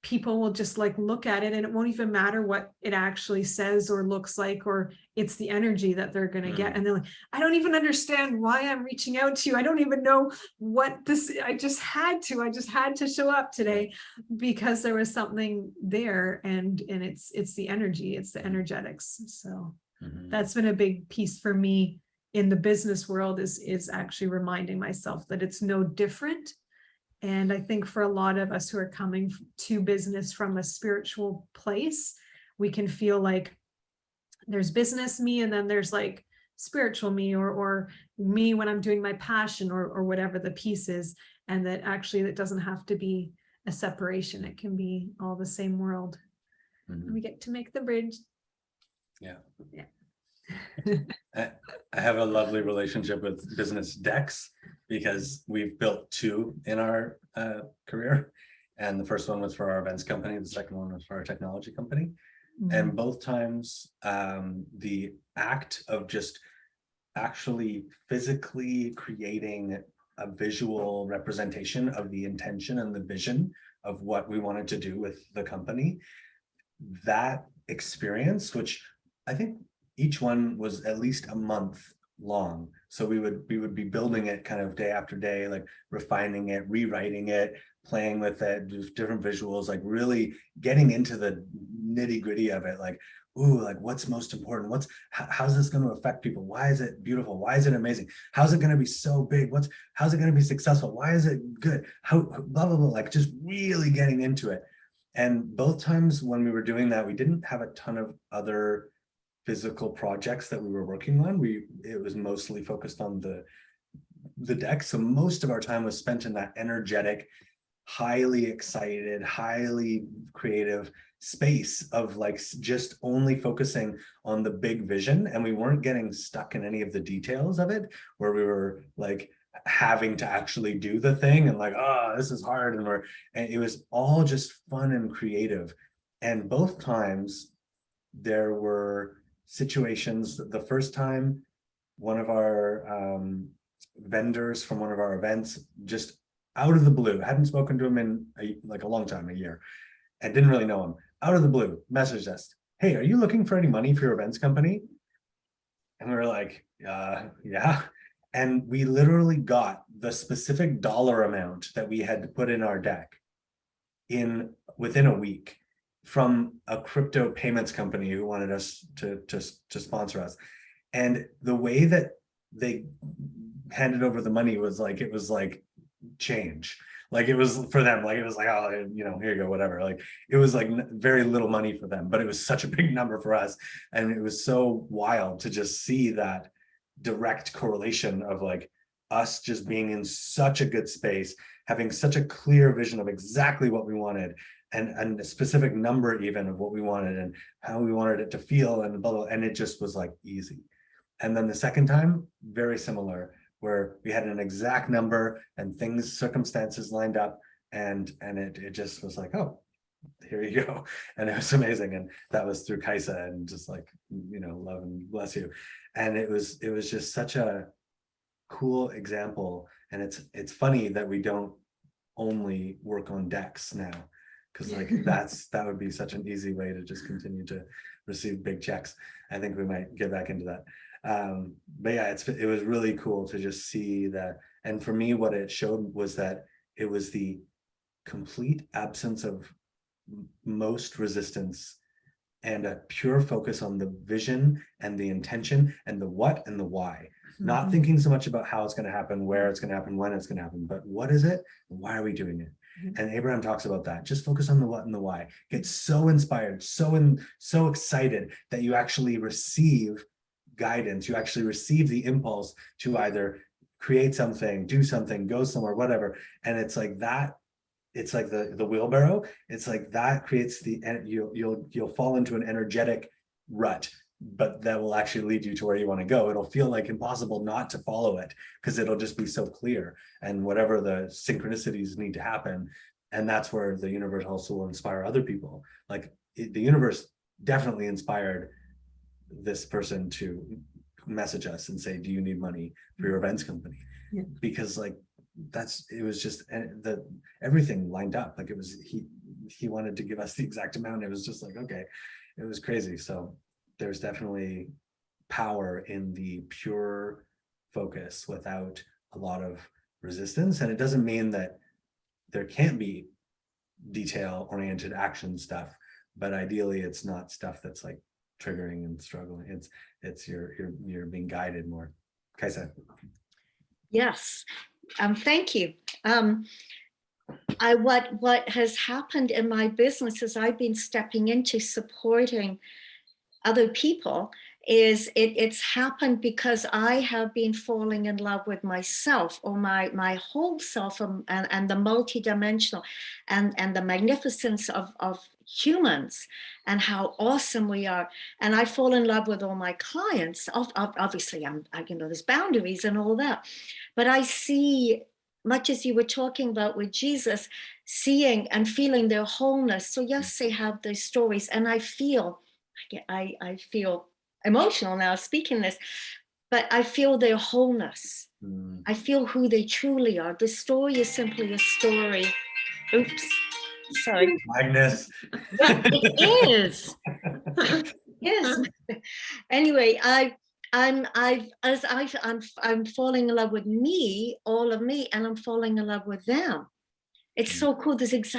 people will just like look at it, and it won't even matter what it actually says or looks like, or it's the energy that they're going to get. And they're like, I don't even understand why I'm reaching out to you. I don't even know what this, I just had to show up today because there was something there, and it's the energy, it's the energetics. So that's been a big piece for me in the business world, is actually reminding myself that it's no different. And I think for a lot of us who are coming to business from a spiritual place, we can feel like there's business me, and then there's like spiritual me, or me when I'm doing my passion, or whatever the piece is. And that actually it doesn't have to be a separation. It can be all the same world. We get to make the bridge. Yeah. I have a lovely relationship with business decks, because we've built two in our career, and the first one was for our events company, the second one was for our technology company. And both times the act of just actually physically creating a visual representation of the intention and the vision of what we wanted to do with the company, that experience, which I think each one was at least a month long. So we would be building it kind of day after day, like refining it, rewriting it, playing with it, just different visuals, like really getting into the nitty gritty of it. Like, ooh, like what's most important? How's this going to affect people? Why is it beautiful? Why is it amazing? How's it going to be so big? How's it going to be successful? Why is it good? How blah, blah, blah, like just really getting into it. And both times when we were doing that, we didn't have a ton of other physical projects that we were working on. It was mostly focused on the deck. So most of our time was spent in that energetic, highly excited, highly creative space of like just only focusing on the big vision. And we weren't getting stuck in any of the details of it, where we were like having to actually do the thing and like, oh, this is hard. And it was all just fun and creative. And both times there were situations. The first time, one of our vendors from one of our events, just out of the blue, hadn't spoken to him in a long time, a year, and didn't really know him, out of the blue messaged us, hey, are you looking for any money for your events company? And we were like, yeah. And we literally got the specific dollar amount that we had to put in our deck within a week, from a crypto payments company who wanted us to sponsor us. And the way that they handed over the money was like, it was like change. Like it was for them, like it was like, oh, here you go, whatever. Like it was like very little money for them, but it was such a big number for us. And it was so wild to just see that direct correlation of like us just being in such a good space, having such a clear vision of exactly what we wanted, and a specific number even of what we wanted and how we wanted it to feel, and blah, blah, and it just was like easy. And then the second time, very similar, where we had an exact number and circumstances lined up, and it just was like, oh, here you go. And it was amazing. And that was through Kaisa, and just like, love and bless you. And it was just such a cool example. And it's funny that we don't only work on decks now, because like that would be such an easy way to just continue to receive big checks. I think we might get back into that. But yeah, it was really cool to just see that. And for me, what it showed was that it was the complete absence of most resistance, and a pure focus on the vision and the intention and the what and the why. Not thinking so much about how it's going to happen, where it's going to happen, when it's going to happen, but what is it and why are we doing it? And Abraham talks about that. Just focus on the what and the why. Get so inspired, so excited that you actually receive guidance. You actually receive the impulse to either create something, do something, go somewhere, whatever. And it's like that it's like the wheelbarrow. It's like that creates you'll fall into an energetic rut, but that will actually lead you to where you want to go. It'll feel like impossible not to follow it because it'll just be so clear, and whatever the synchronicities need to happen. And that's where the universe also will inspire other people. Like the universe definitely inspired this person to message us and say, do you need money for your events company? Yeah. Because like it was just everything lined up. Like it was, he wanted to give us the exact amount. It was just like, okay, it was crazy. So there's definitely power in the pure focus without a lot of resistance. And it doesn't mean that there can't be detail oriented action stuff, but ideally it's not stuff that's like triggering and struggling. It's you're being guided more. Kaisa. Yes. Thank you. What has happened in my business is I've been stepping into supporting other people. It's happened because I have been falling in love with myself, or my whole self, and the multidimensional and the magnificence of humans and how awesome we are. And I fall in love with all my clients. Obviously, there's boundaries and all that, but I see, much as you were talking about with Jesus, seeing and feeling their wholeness. So yes, they have their stories, and I feel emotional now speaking this, but I feel their wholeness. I feel who they truly are. The story is simply a story. Oops, sorry. Magnus. Yeah, it is. Yes. Anyway, I'm falling in love with me, all of me, and I'm falling in love with them. It's so cool. This is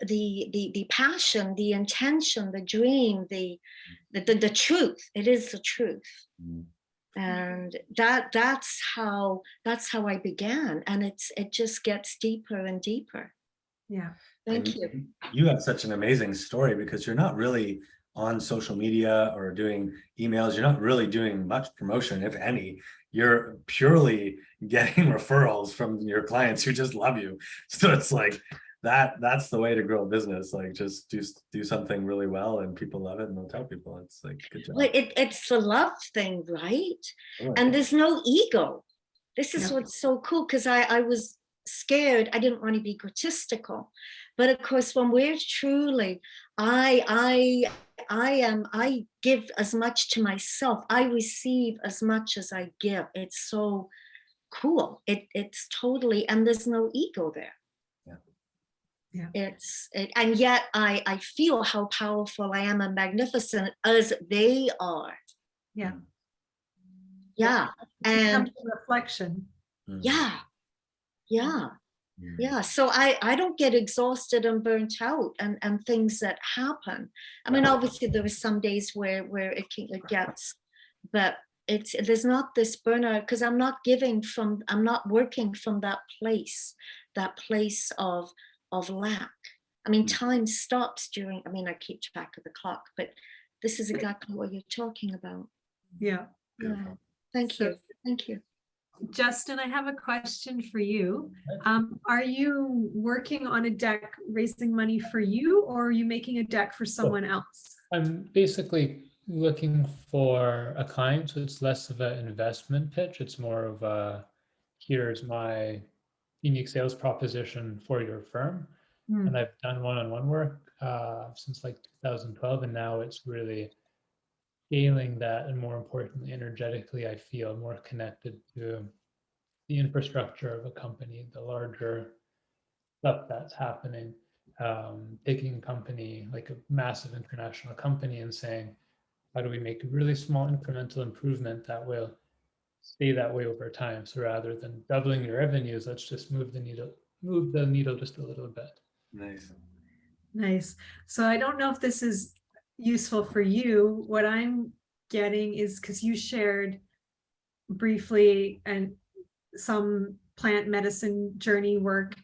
the passion, the intention, the dream, the truth. It is the truth. And that's how I began, and it just gets deeper and deeper. Yeah. Thank you. You have such an amazing story because you're not really on social media or doing emails. You're not really doing much promotion, if any. You're purely getting referrals from your clients who just love you. So it's like that's the way to grow a business. Like just do something really well and people love it and they'll tell people. It's like, good job. Well, it's the love thing, right? Oh, And there's no ego. This is Yeah. what's so cool, because I was scared. I didn't want to be egotistical. But of course, when we're truly, I give as much to myself. I receive as much as I give. It's so cool. It's totally, and there's no ego there. Yeah. And yet I feel how powerful I am and magnificent as they are. Yeah. Yeah. And reflection. yeah. So I don't get exhausted and burnt out and things that happen. I mean, obviously there are some days where it gets, but there's not this burnout, because I'm not working from that place of lack. I mean, time stops I keep track of the clock, but this is exactly what you're talking about. Yeah. Yeah. Thank you. Justin, I have a question for you. Are you working on a deck raising money for you, or are you making a deck for someone else? I'm basically looking for a client, so it's less of an investment pitch. It's more of a, here's my unique sales proposition for your firm. And I've done one-on-one work since like 2012, and now it's really scaling that, and more importantly, energetically, I feel more connected to the infrastructure of a company, the larger stuff that's happening. Taking a company like a massive international company and saying, how do we make a really small incremental improvement that will stay that way over time? So rather than doubling your revenues, let's just move the needle just a little bit. Nice. So I don't know if this is useful for you. What I'm getting is, because you shared briefly, and some plant medicine journey work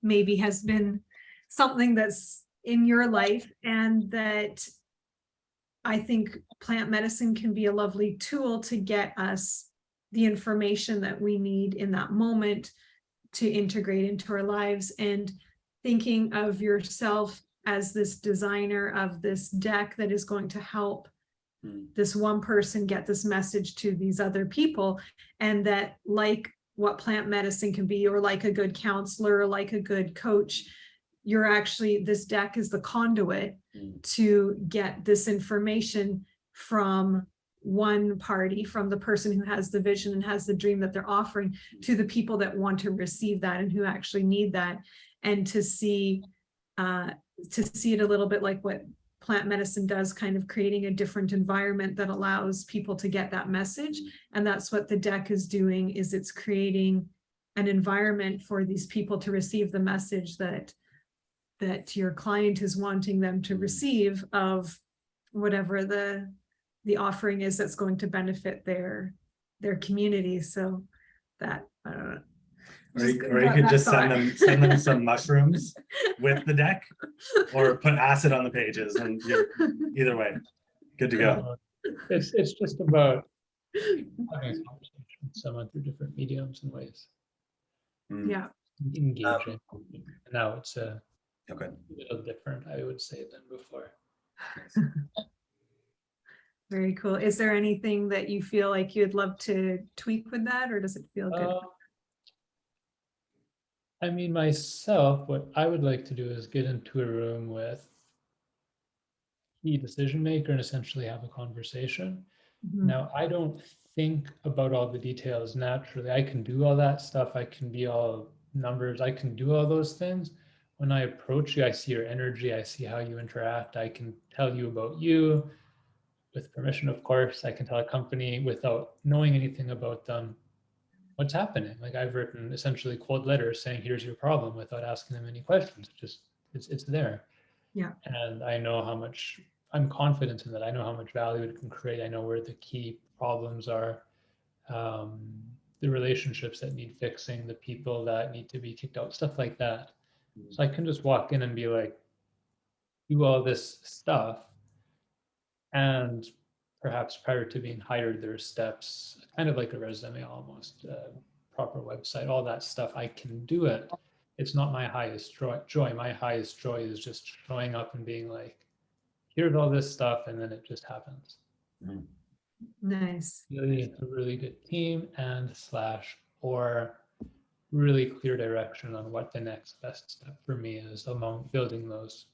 maybe has been something that's in your life, and that I think plant medicine can be a lovely tool to get us the information that we need in that moment to integrate into our lives, and thinking of yourself as this designer of this deck that is going to help this one person get this message to these other people. And that, like what plant medicine can be, or like a good counselor, or like a good coach, you're actually, this deck is the conduit to get this information from one party, from the person who has the vision and has the dream that they're offering, to the people that want to receive that and who actually need that. And to see it a little bit like what plant medicine does, kind of creating a different environment that allows people to get that message. And that's what the deck is doing, is it's creating an environment for these people to receive the message that your client is wanting them to receive, of whatever the offering is that's going to benefit their community. So that, I don't know. Or you could just send them some mushrooms with the deck, or put acid on the pages, and either way, good to go. It's just about having a conversation with someone through different mediums and ways. Yeah. Engaging. Now it's Okay. a little different, I would say, than before. Very cool. Is there anything that you feel like you'd love to tweak with that, or does it feel good? I mean, myself, what I would like to do is get into a room with key decision maker and essentially have a conversation. Now, I don't think about all the details naturally. I can do all that stuff. I can be all numbers. I can do all those things. When I approach you, I see your energy. I see how you interact. I can tell you about you with permission, of course. I can tell a company without knowing anything about them what's happening. Like, I've written essentially cold letters saying, here's your problem, without asking them any questions. It's there. Yeah. And I know how much, I'm confident in that. I know how much value it can create. I know where the key problems are, the relationships that need fixing, the people that need to be kicked out, stuff like that. So I can just walk in and be like, do all this stuff. And perhaps prior to being hired, there's steps, kind of like a resume almost, proper website, all that stuff. I can do it. It's not my highest joy. My highest joy is just showing up and being like, here's all this stuff, and then it just happens. Nice. Really, a really good team or really clear direction on what the next best step for me is among building those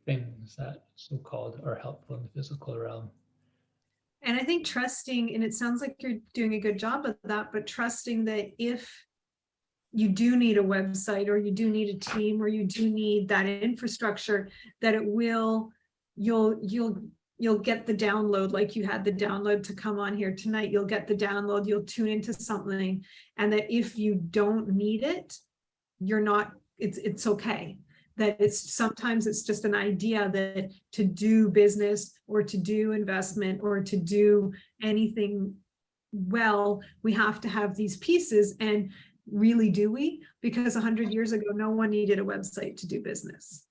things that so-called are helpful in the physical realm. And I think trusting, and it sounds like you're doing a good job of that, but trusting that if you do need a website, or you do need a team, or you do need that infrastructure, that you'll get the download, like you had the download to come on here tonight. You'll get the download, you'll tune into something, and that if you don't need it, it's okay. That sometimes it's just an idea that to do business, or to do investment, or to do anything well, we have to have these pieces. And really, do we? Because 100 years ago, no one needed a website to do business.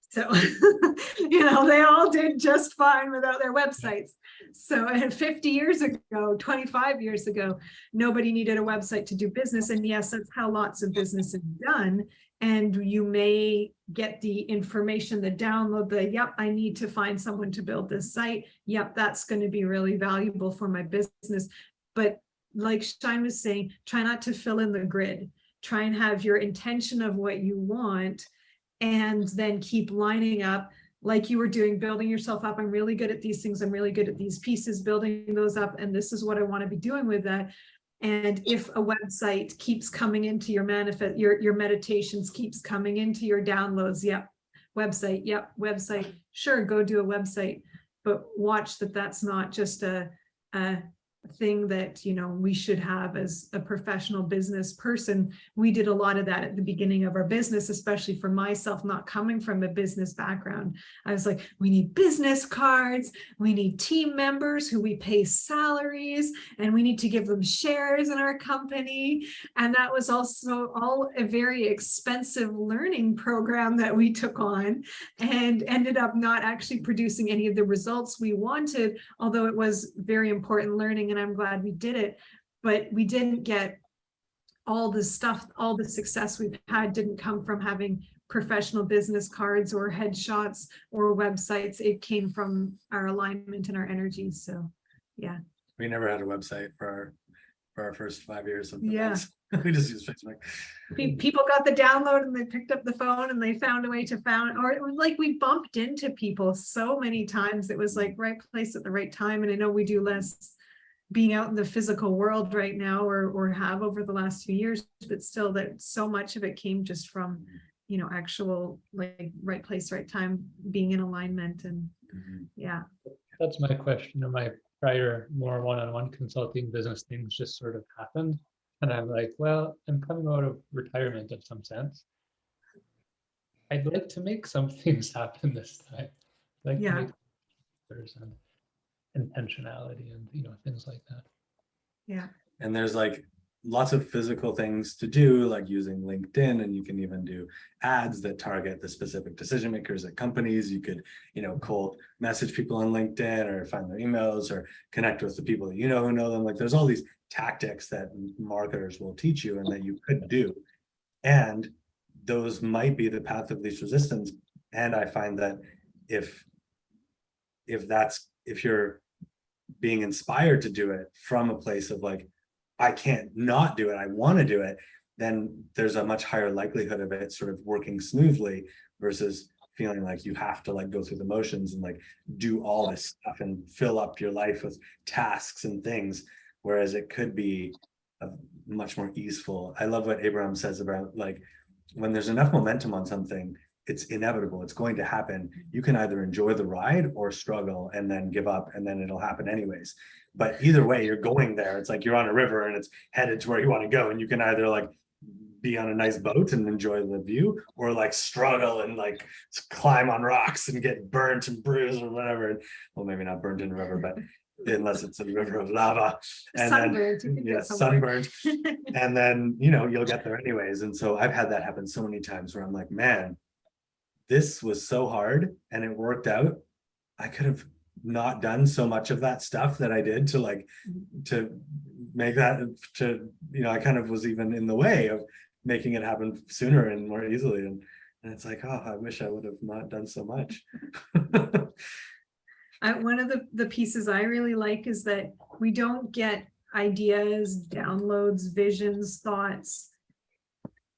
So, they all did just fine without their websites. So 50 years ago, 25 years ago, nobody needed a website to do business. And yes, that's how lots of business is done. And you may get the information, the download, yep, I need to find someone to build this site. Yep, that's going to be really valuable for my business. But like Shine was saying, try not to fill in the grid. Try and have your intention of what you want, and then keep lining up like you were doing, building yourself up. I'm really good at these things. I'm really good at these pieces, building those up. And this is what I want to be doing with that. And if a website keeps coming into your manifest, your meditations keeps coming into your downloads, yep, website, yep, website, sure, go do a website, but watch that that's not just a thing that we should have as a professional business person. We did a lot of that at the beginning of our business, especially for myself, not coming from a business background. I was like, we need business cards, we need team members who we pay salaries, and we need to give them shares in our company. And that was also all a very expensive learning program that we took on, and ended up not actually producing any of the results we wanted, although it was very important learning. and I'm glad we did it, but we didn't get all the stuff, all the success we've had didn't come from having professional business cards or headshots or websites. It came from our alignment and our energy. So yeah. We never had a website for our first 5 years of the Yeah. business. We just used Facebook. People got the download and they picked up the phone and they found a way to found, or it was like we bumped into people so many times. It was like right place at the right time. And I know we do less being out in the physical world right now, or have over the last few years, but still that so much of it came just from, you know, actual like right place, right time, being in alignment. And yeah. That's my question. In my prior more one-on-one consulting business, things just sort of happened. And I'm like, well, I'm coming out of retirement in some sense. I'd like to make some things happen this time. I'd like to make there's an intentionality and, you know, things like that. Yeah. And there's like lots of physical things to do, like using LinkedIn, and you can even do ads that target the specific decision makers at companies. You could, you know, cold message people on LinkedIn or find their emails or connect with the people that you know who know them. Like there's all these tactics that marketers will teach you and that you could do. And those might be the path of least resistance. And I find that if you're being inspired to do it from a place of like, I can't not do it, I want to do it, then there's a much higher likelihood of it sort of working smoothly versus feeling like you have to like go through the motions and like do all this stuff and fill up your life with tasks and things, whereas it could be a much more easeful. I love what Abraham says about like when there's enough momentum on something, it's inevitable, it's going to happen. You can either enjoy the ride or struggle and then give up, and then it'll happen anyways. But either way, you're going there. It's like you're on a river and it's headed to where you want to go, and you can either like be on a nice boat and enjoy the view, or like struggle and like climb on rocks and get burnt and bruised or whatever. Well, maybe not burnt in a river, but unless it's a river of lava. And Sunburned, you then can yeah, get somewhere. sunburned. And then, you know, you'll get there anyways. And so I've had that happen so many times where I'm like, man, this was so hard and it worked out. I could have not done so much of that stuff that I did to like, to make that, to, you know, I kind of was even in the way of making it happen sooner and more easily. And it's like, oh, I wish I would have not done so much. One of the pieces I really like is that we don't get ideas, downloads, visions, thoughts,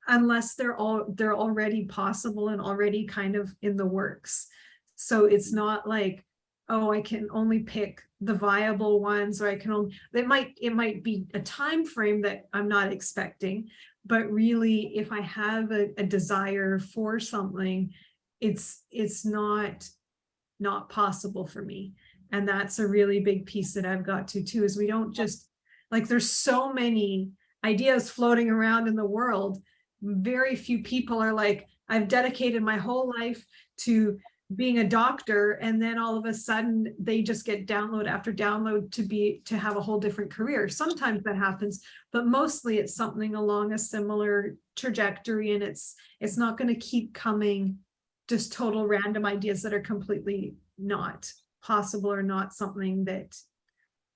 unless they're already possible and already kind of in the works. So it's not like, oh, I can only pick the viable ones, or I can only, it might be a time frame that I'm not expecting, but really if I have a desire for something, it's not possible for me. And that's a really big piece that I've got to too, is we don't just, like, there's so many ideas floating around in the world. Very few people are like, I've dedicated my whole life to being a doctor, and then all of a sudden they just get download after download to have a whole different career. Sometimes that happens, but mostly it's something along a similar trajectory, and it's not going to keep coming just total random ideas that are completely not possible or not something that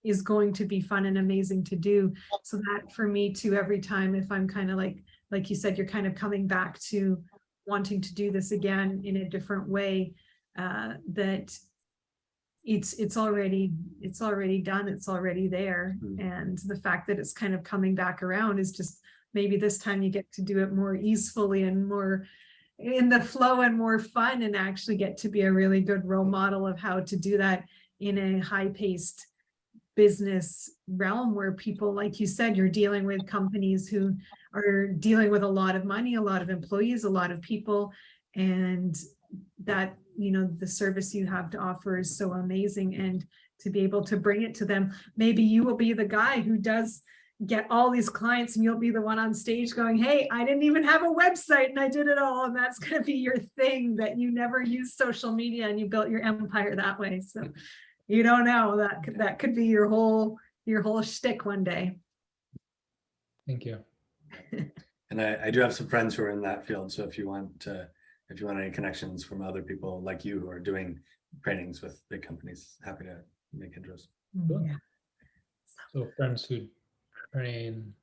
is going to be fun and amazing to do. So that for me too, every time, if I'm kind of like you said, you're kind of coming back to wanting to do this again in a different way, that it's already done, it's already there. And the fact that it's kind of coming back around is just, maybe this time you get to do it more easefully and more in the flow and more fun, and actually get to be a really good role model of how to do that in a high-paced business realm where people, like you said, you're dealing with companies who are dealing with a lot of money, a lot of employees, a lot of people, and that, you know, the service you have to offer is so amazing. And to be able to bring it to them, maybe you will be the guy who does get all these clients, and you'll be the one on stage going, hey, I didn't even have a website and I did it all. And that's going to be your thing, that you never use social media and you built your empire that way. So you don't know, that could be your whole shtick one day. Thank you. And I do have some friends who are in that field. So if you want any connections from other people like you who are doing trainings with big companies, happy to make intros. Yeah. So firms who train,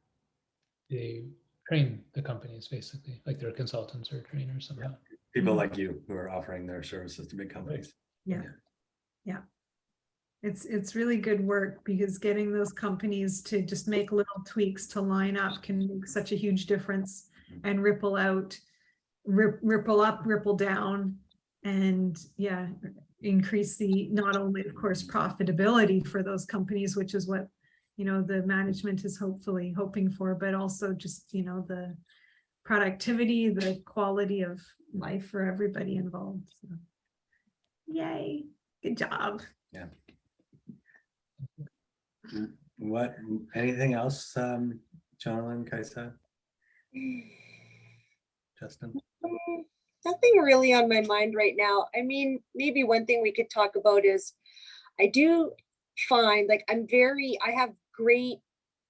they train the companies basically, like they're consultants or trainers somehow. People Mhm. like you who are offering their services to big companies. Yeah. Yeah. It's really good work because getting those companies to just make little tweaks to line up can make such a huge difference and ripple out, ripple up, ripple down, and yeah, increase the, not only of course profitability for those companies, which is what, you know, the management is hopefully hoping for, but also just, you know, the productivity, the quality of life for everybody involved. So, yay, good job. Yeah. What, anything else, Jonathan, Kaisa, Justin? Nothing really on my mind right now. I mean, maybe one thing we could talk about is I do find like I have great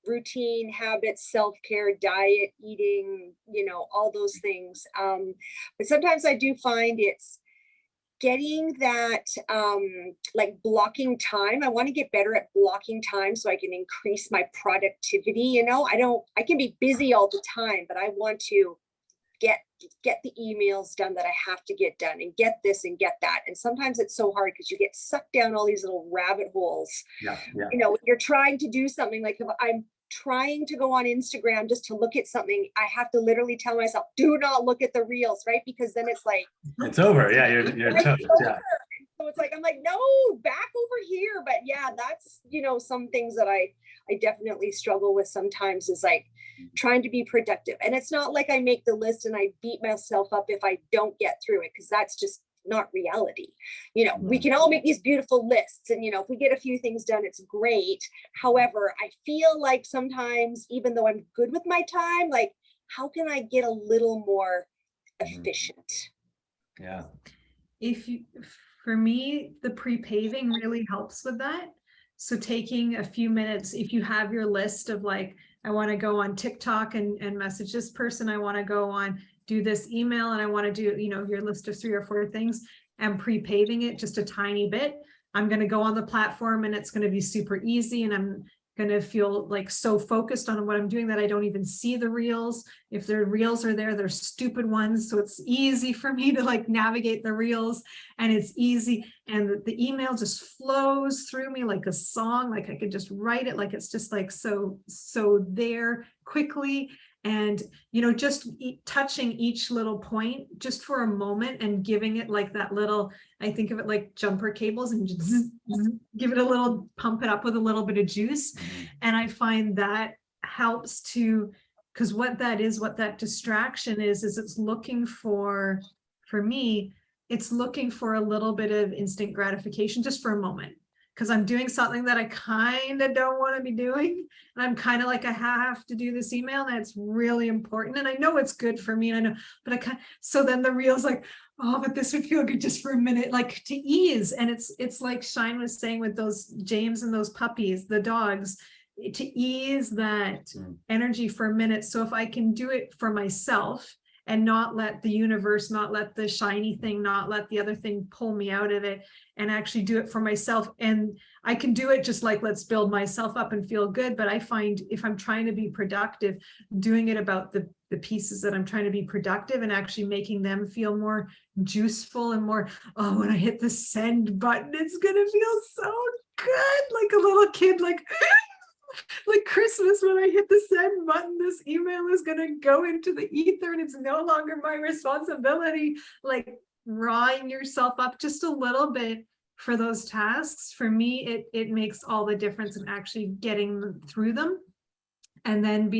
routine habits, self-care, diet, eating, you know, all those things. But sometimes I do find it's getting that like blocking time. I want to get better at blocking time so I can increase my productivity. You know, I can be busy all the time, but I want to get the emails done that I have to get done, and get this and get that. And sometimes it's so hard because you get sucked down all these little rabbit holes. Yeah, yeah. You know, you're trying to do something, like if I'm trying to go on Instagram just to look at something, I have to literally tell myself, do not look at the reels, right? Because then it's like, It's over. Yeah, you're toast. Yeah. so it's like, I'm like, no, back over here. But yeah, that's, you know, some things that I definitely struggle with sometimes, is like trying to be productive. And it's not like I make the list and I beat myself up if I don't get through it, because that's just not reality. You know, we can all make these beautiful lists, and, you know, if we get a few things done, it's great. However, I feel like sometimes, even though I'm good with my time, like, how can I get a little more efficient? Yeah. For me, the pre-paving really helps with that. So taking a few minutes, if you have your list of like, I want to go on TikTok and message this person, I want to go on, do this email, and I want to do, you know, your list of 3 or 4 things, and pre-paving it just a tiny bit. I'm going to go on the platform and it's going to be super easy, and I'm going to feel like so focused on what I'm doing that I don't even see the reels. If their reels are there, they're stupid ones. So it's easy for me to like navigate the reels, and it's easy. And the email just flows through me like a song, like I could just write it, like it's just like so there quickly. And, you know, just touching each little point just for a moment and giving it like that little, I think of it like jumper cables, and just give it a little, pump it up with a little bit of juice. And I find that helps to, because what that distraction is it's looking for me, it's looking for a little bit of instant gratification just for a moment, because I'm doing something that I kind of don't want to be doing. And I'm kind of like, I have to do this email, and it's really important. And I know it's good for me, and I know, but I can't. So then the reel's like, oh, but this would feel good just for a minute, like to ease. And it's like Shine was saying with those James and those puppies, the dogs, to ease that energy for a minute. So if I can do it for myself and not let the universe, not let the shiny thing, not let the other thing pull me out of it, and actually do it for myself. And I can do it just like, let's build myself up and feel good. But I find if I'm trying to be productive, doing it about the pieces that I'm trying to be productive, and actually making them feel more juiceful and more, oh, when I hit the send button, it's gonna feel so good, like a little kid, like Christmas, when I hit the send button, this email is going to go into the ether and it's no longer my responsibility. Like rawing yourself up just a little bit for those tasks, for me, it makes all the difference in actually getting through them. And then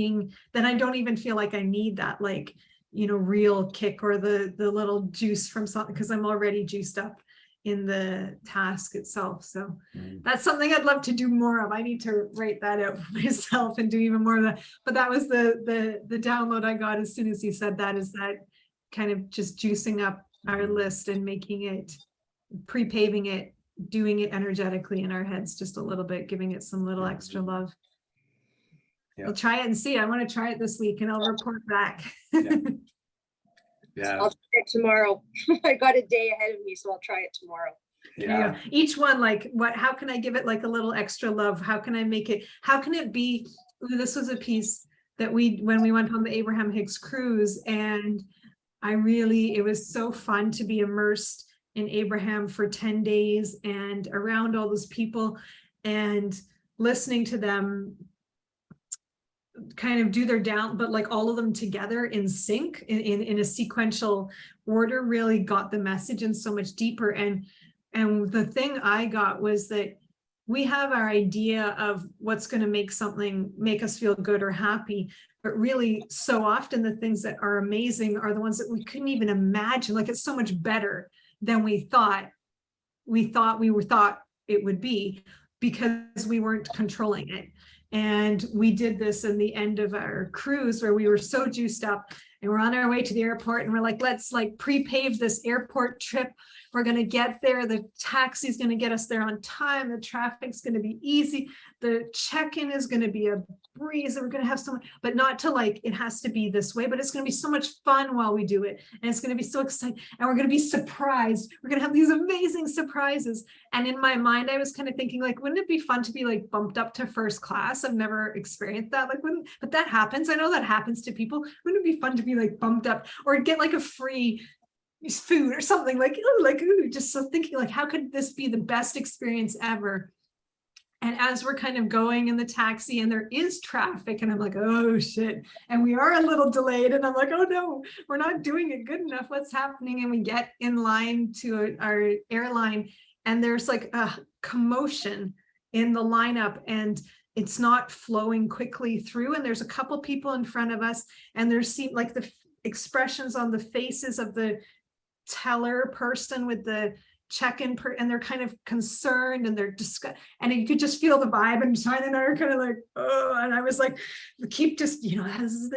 then I don't even feel like I need that, like, you know, real kick or the little juice from something, because I'm already juiced up in the task itself. So that's something I'd love to do more of. I need to write that out for myself and do even more of that. But that was the download I got as soon as he said that, is that kind of just juicing up our list and making it, pre-paving it, doing it energetically in our heads just a little bit, giving it some little extra love. Yeah. I'll try it and see. I want to try it this week and I'll report back. Yeah. I'll try it tomorrow. I got a day ahead of me, so I'll try it tomorrow. Yeah. Each one, like, how can I give it like a little extra love? How can I make it, how can it be? This was a piece that when we went on the Abraham Hicks cruise, and it was so fun to be immersed in Abraham for 10 days and around all those people and listening to them kind of do their down, but like all of them together in sync in a sequential order really got the message and so much deeper. And the thing I got was that we have our idea of what's going to make us feel good or happy, but really so often the things that are amazing are the ones that we couldn't even imagine. Like, it's so much better than we thought it would be, because we weren't controlling it. And we did this in the end of our cruise where we were so juiced up and we're on our way to the airport and we're like, let's like pre-pave this airport trip. We're going to get there. The taxi's going to get us there on time. The traffic's going to be easy. The check-in is going to be a breeze. And we're going to have someone, but not to like, it has to be this way, but it's going to be so much fun while we do it. And it's going to be so exciting. And we're going to be surprised. We're going to have these amazing surprises. And in my mind, I was kind of thinking like, wouldn't it be fun to be like bumped up to first class? I've never experienced that. Like, but that happens. I know that happens to people. Wouldn't it be fun to be like bumped up or get like a free food or something like, just so thinking like, how could this be the best experience ever? And as we're kind of going in the taxi and there is traffic and I'm like, oh shit. And we are a little delayed and I'm like, oh no, we're not doing it good enough. What's happening? And we get in line to our airline and there's like a commotion in the lineup and it's not flowing quickly through. And there's a couple people in front of us and there's like the expressions on the faces of the teller person with the check-in and they're kind of concerned and they're and you could just feel the vibe, and China and I are kind of like, oh, and I was like, keep just,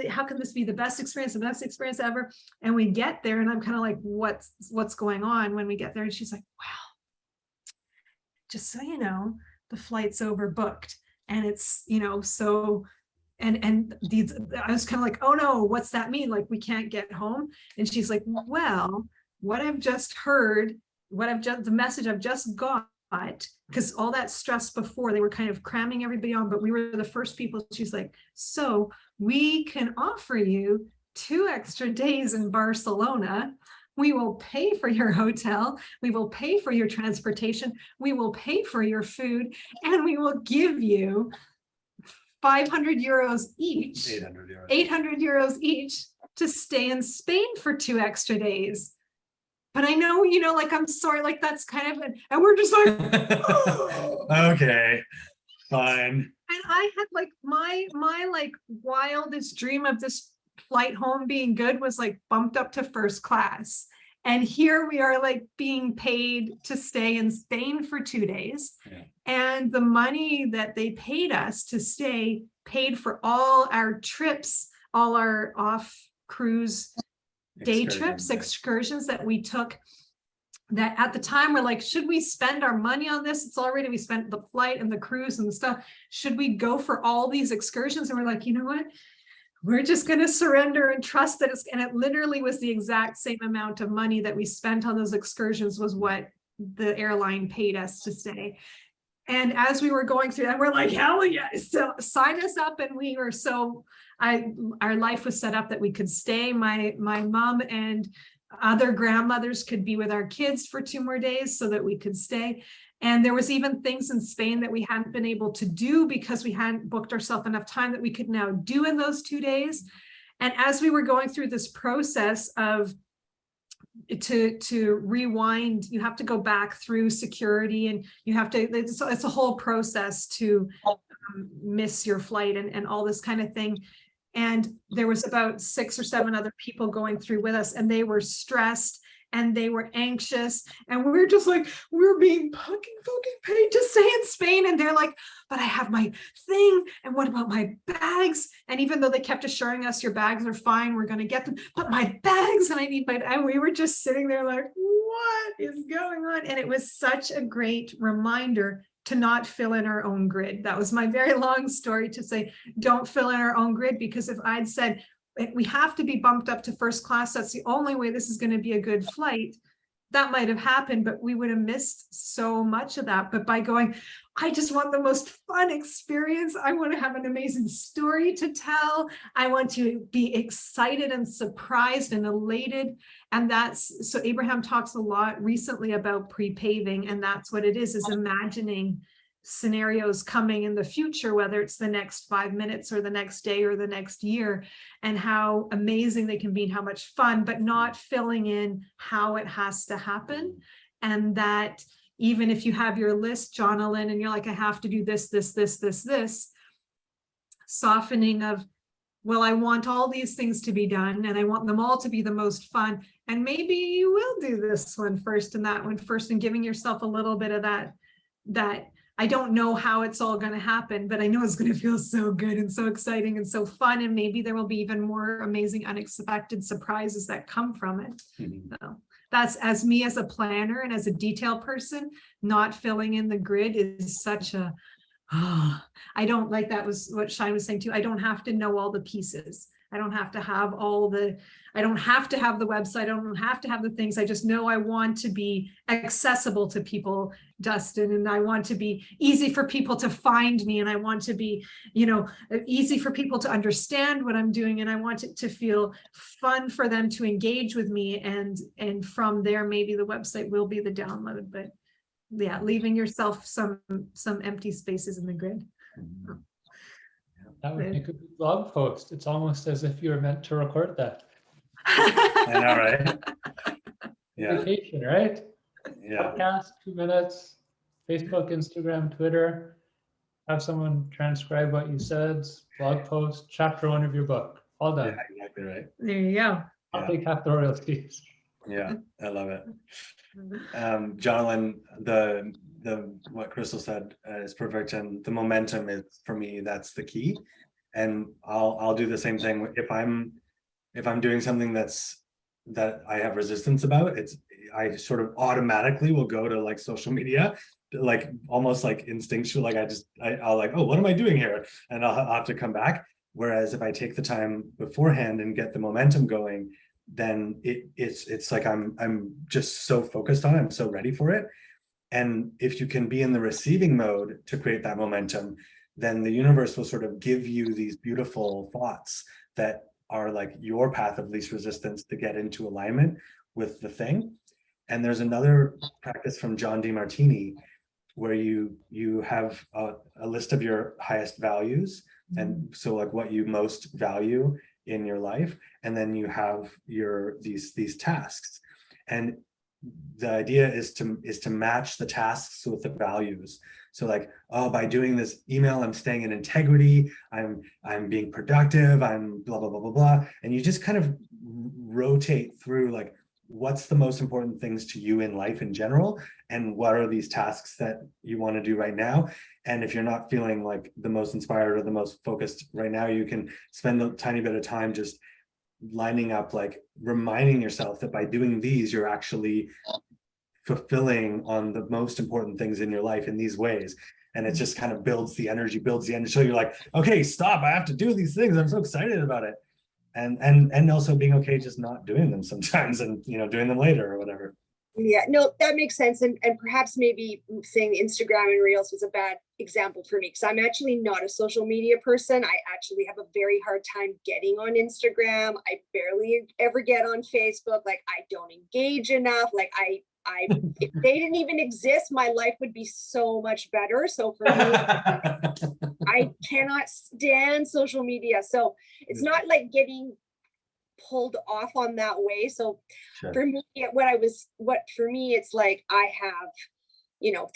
how can this be the best experience ever? And we get there and I'm kind of like, what's going on when we get there? And she's like, wow, just so you know, the flight's overbooked. And it's, so and these, I was kind of like, oh no, what's that mean? Like, we can't get home. And she's like, well, what I've just heard, the message I've just got, because all that stress before, they were kind of cramming everybody on, but we were the first people. She's like, so we can offer you 2 extra days in Barcelona. We will pay for your hotel. We will pay for your transportation. We will pay for your food. And we will give you 500 euros each, 800 euros each to stay in Spain for 2 extra days. But I know, like, I'm sorry, like, that's kind of, and we're just like, oh. Okay, fine. And I had like my like wildest dream of this flight home being good was like bumped up to first class. And here we are like being paid to stay in Spain for 2 days. Yeah. And the money that they paid us to stay paid for all our trips, all our off cruise day trips, excursions that we took, that at the time we're like, should we spend our money on this? It's already, we spent the flight and the cruise and the stuff. Should we go for all these excursions? And we're like, you know what? We're just going to surrender and trust that it's, and it literally was the exact same amount of money that we spent on those excursions was what the airline paid us to stay. And as we were going through that, we're like, hell yeah, so sign us up. And we were our life was set up that we could stay. My mom and other grandmothers could be with our kids for 2 more days so that we could stay. And there was even things in Spain that we hadn't been able to do because we hadn't booked ourselves enough time that we could now do in those 2 days. And as we were going through this process of to rewind, you have to go back through security and you have to, it's a whole process to miss your flight and all this kind of thing. And there was about 6 or 7 other people going through with us, and they were stressed and they were anxious, and we're just like, we're being fucking paid to stay in Spain. And they're like, but I have my thing, and what about my bags? And even though they kept assuring us your bags are fine, we're going to get them, but my bags, and I need my, and we were just sitting there like, what is going on? And it was such a great reminder to not fill in our own grid. That was my very long story to say, don't fill in our own grid, because if I'd said, we have to be bumped up to first class, that's the only way this is going to be a good flight, that might have happened, but we would have missed so much of that. But by going, I just want the most fun experience. I want to have an amazing story to tell. I want to be excited and surprised and elated. And that's, so Abraham talks a lot recently about pre-paving, and that's what it is imagining scenarios coming in the future, whether it's the next 5 minutes or the next day or the next year, and how amazing they can be and how much fun, but not filling in how it has to happen. And that even if you have your list, Jonalyn, and you're like, I have to do this, softening of, well, I want all these things to be done and I want them all to be the most fun. And maybe you will do this one first and that one first, and giving yourself a little bit of that I don't know how it's all going to happen, but I know it's going to feel so good and so exciting and so fun. And maybe there will be even more amazing, unexpected surprises that come from it. So that's, as me as a planner and as a detail person, not filling in the grid is such a, I don't like, that was what Shine was saying too. I don't have to know all the pieces. I don't have to have I don't have to have the website. I don't have to have the things. I just know I want to be accessible to people, Dustin, and I want to be easy for people to find me. And I want to be, easy for people to understand what I'm doing. And I want it to feel fun for them to engage with me. And from there, maybe the website will be the download, but yeah, leaving yourself some empty spaces in the grid. That would make a good blog post. It's almost as if you were meant to record that. I know, right? Yeah. Vacation, right? Yeah. Podcast, 2 minutes, Facebook, Instagram, Twitter. Have someone transcribe what you said, blog post, chapter 1 of your book. All done. Yeah, exactly right. There you go. I'll take half the royalties. Yeah, I love it. Jonalyn, the what Crystal said is perfect, and the momentum is, for me, that's the key. And I'll do the same thing if I'm doing something that I have resistance about. I sort of automatically will go to like social media, like almost like instinctual, like I'll like, oh, what am I doing here? And I'll have to come back. Whereas if I take the time beforehand and get the momentum going, then it's like I'm just so focused on it, I'm so ready for it. And if you can be in the receiving mode to create that momentum, then the universe will sort of give you these beautiful thoughts that are like your path of least resistance to get into alignment with the thing. And there's another practice from John DeMartini where you have a list of your highest values, and so like what you most value in your life, and then you have these tasks, and the idea is to match the tasks with the values. So like, oh, by doing this email, I'm staying in integrity, I'm being productive, I'm blah, blah, blah, blah, blah. And you just kind of rotate through like, what's the most important things to you in life in general? And what are these tasks that you want to do right now? And if you're not feeling like the most inspired or the most focused right now, you can spend a tiny bit of time just lining up, like reminding yourself that by doing these, you're actually fulfilling on the most important things in your life in these ways. And it just kind of builds the energy. So you're like, okay, stop, I have to do these things, I'm so excited about it. And also being okay just not doing them sometimes, and doing them later or whatever. Yeah, no, that makes sense. And perhaps maybe saying Instagram and Reels was a bad example for me, because I'm actually not a social media person. I actually have a very hard time getting on Instagram. I barely ever get on Facebook. Like, I don't engage enough. Like if they didn't even exist, my life would be so much better. So for me, I cannot stand social media. So it's not like getting pulled off on that way. So Sure. For me, it's like I have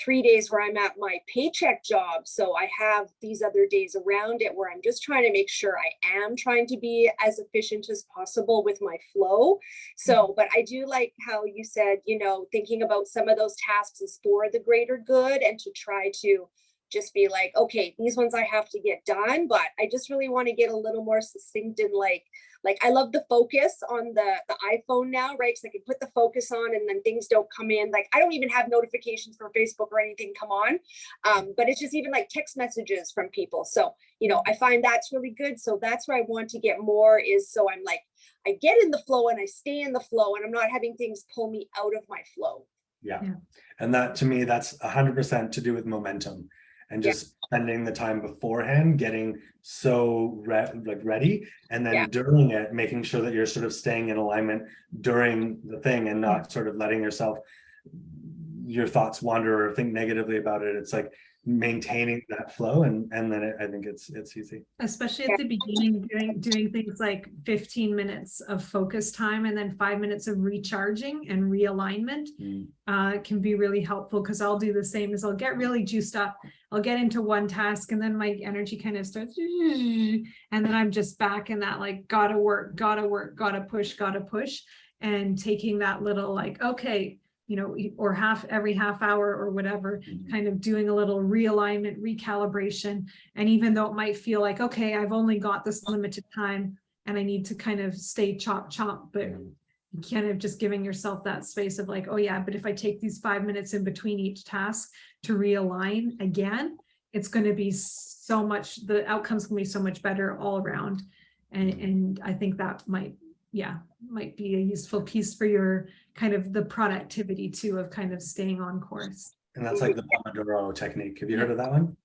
3 days where I'm at my paycheck job. So I have these other days around it where I'm just trying to make sure I am trying to be as efficient as possible with my flow. So, but I do like how you said, thinking about some of those tasks is for the greater good, and to try to just be like, okay, these ones I have to get done, but I just really want to get a little more succinct and like I love the focus on the iPhone now, right? So I can put the focus on and then things don't come in. Like I don't even have notifications for Facebook or anything come on. But it's just even like text messages from people. So, you know, I find that's really good. So that's where I want to get more is so I'm like, I get in the flow and I stay in the flow and I'm not having things pull me out of my flow. Yeah. Yeah. And that to me, that's 100% to do with momentum and Yeah. just spending the time beforehand, getting so ready. And then Yeah. during it, making sure that you're sort of staying in alignment during the thing and not sort of letting your thoughts wander or think negatively about it. It's like maintaining that flow. And then I think it's easy. Especially at the beginning, doing things like 15 minutes of focus time and then 5 minutes of recharging and realignment can be really helpful, because I'll do the same as I'll get really juiced up. I'll get into one task and then my energy kind of starts and then I'm just back in that like gotta work, gotta push, and taking that little like, okay, you know, or every half hour or whatever, kind of doing a little realignment, recalibration. And even though it might feel like, okay, I've only got this limited time and I need to kind of stay chop, but kind of just giving yourself that space of like, oh yeah, but if I take these 5 minutes in between each task to realign again, it's going to be so much, the outcomes can be so much better all around. And I think that might be a useful piece for your kind of the productivity too, of kind of staying on course. And that's like the Pomodoro technique. Have you heard of that one?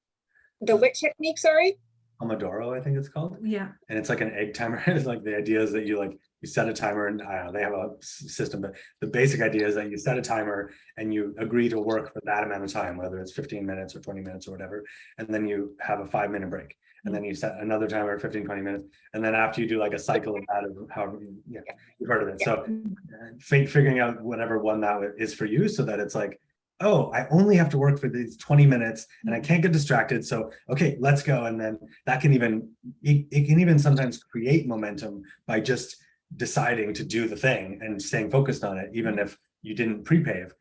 The what technique, sorry? Pomodoro, I think it's called. Yeah. And it's like an egg timer. It's like the idea is that you set a timer, and they have a system, but the basic idea is that you set a timer and you agree to work for that amount of time, whether it's 15 minutes or 20 minutes or whatever. And then you have a 5-minute break. And then you set another timer, 15, 20 minutes. And then after you do like a cycle of that, of however, you've heard of it. So figuring out whatever one that is for you, so that it's like, oh, I only have to work for these 20 minutes and I can't get distracted. So, okay, let's go. And then that can it can even sometimes create momentum by just deciding to do the thing and staying focused on it, even if you didn't pre-pave,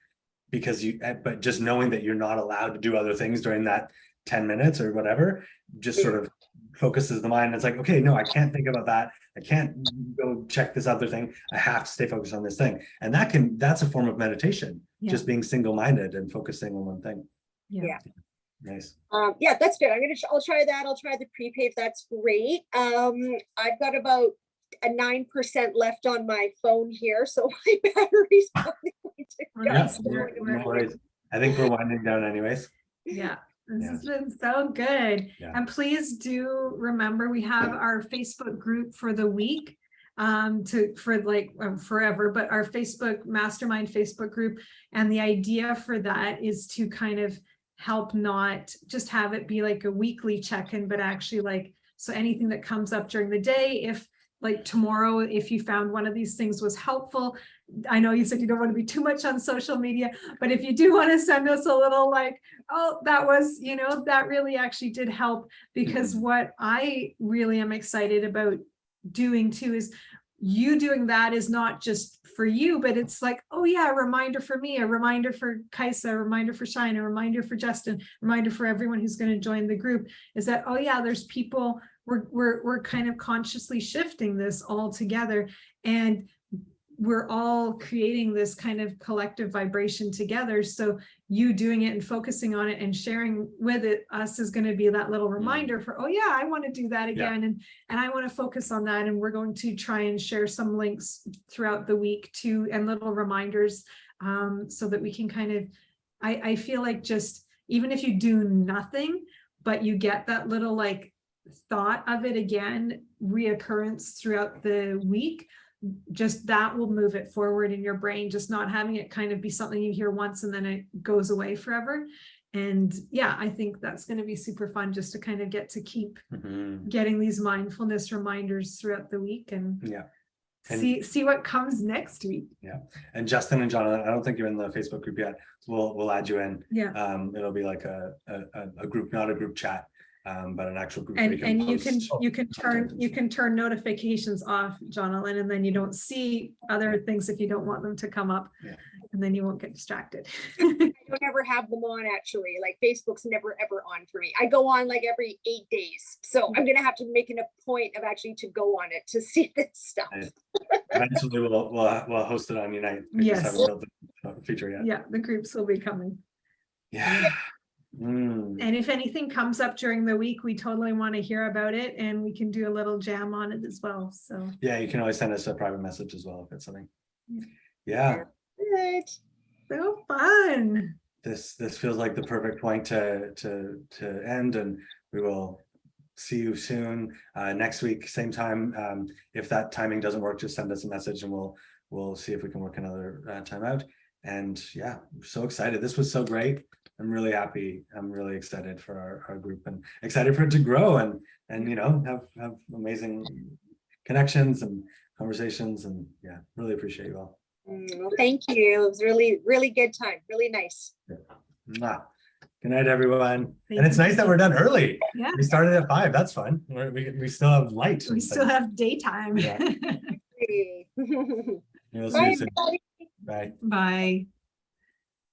but just knowing that you're not allowed to do other things during that 10 minutes or whatever, just sort of focuses the mind. It's like, okay, no, I can't think about that. I can't go check this other thing. I have to stay focused on this thing. And that's a form of meditation, just being single-minded and focusing on one thing. Yeah. Nice. Yeah, that's good. I'll try that. I'll try the pre-pave. That's great. I've got about a 9% left on my phone here, so my battery's probably going to go. Yeah, no worries. I think we're winding down anyways. Yeah. This has been so good. Yeah. And please do remember, we have our Facebook group for the week, forever, but our Facebook Mastermind Facebook group. And the idea for that is to kind of help not just have it be like a weekly check-in, but actually like, so anything that comes up during the day, if like tomorrow, if you found one of these things was helpful, I know you said you don't want to be too much on social media, but if you do want to send us a little like, oh, that was, that really actually did help, because what I really am excited about doing too is you doing that is not just for you, but it's like, oh yeah, a reminder for me, a reminder for Kaisa, a reminder for Shine, a reminder for Justin, a reminder for everyone who's going to join the group, is that, oh yeah, there's people, we're kind of consciously shifting this all together, and we're all creating this kind of collective vibration together. So you doing it and focusing on it and sharing with us is going to be that little reminder for, oh yeah, I want to do that again. And I want to focus on that. And we're going to try and share some links throughout the week too, and little reminders, so that we can kind of, I feel like just, even if you do nothing, but you get that little like thought of it again, reoccurrence throughout the week, just that will move it forward in your brain, just not having it kind of be something you hear once and then it goes away forever. And yeah, I think that's going to be super fun, just to kind of get to keep getting these mindfulness reminders throughout the week, and see what comes next week. Yeah. And Justin and Jonathan, I don't think you're in the Facebook group yet. We'll add you in. Yeah. It'll be like a group, not a group chat, but an actual group. And you can turn notifications off, Jonathan, and then you don't see other things if you don't want them to come up, and then you won't get distracted. don't ever have them on actually. Like Facebook's never ever on for me. I go on like every 8 days. So I'm gonna have to make a point of actually to go on it to see this stuff. Nice. Eventually we'll host it on Unite. We just Yes. haven't built the feature yet. Yeah, the groups will be coming. Yeah. Mm. And if anything comes up during the week, we totally want to hear about it, and we can do a little jam on it as well. So Yeah, you can always send us a private message as well if it's something. Yeah. Yeah. Good. so fun. This feels like the perfect point to end, and we will see you soon next week, same time. If that timing doesn't work, just send us a message and we'll see if we can work another time out. And yeah, I'm so excited. This was so great. I'm really happy. I'm really excited for our group and excited for it to grow and you know have amazing connections and conversations, and yeah, really appreciate you all. Well, thank you. It was really good time. Really nice. Mwah. Good night, everyone. Thank And it's you. nice that we're done early. Yeah, We started at 5. That's fun. We still have light. we still have daytime. Yeah. Hey. We'll see Bye, you soon. everybody. Bye. Bye.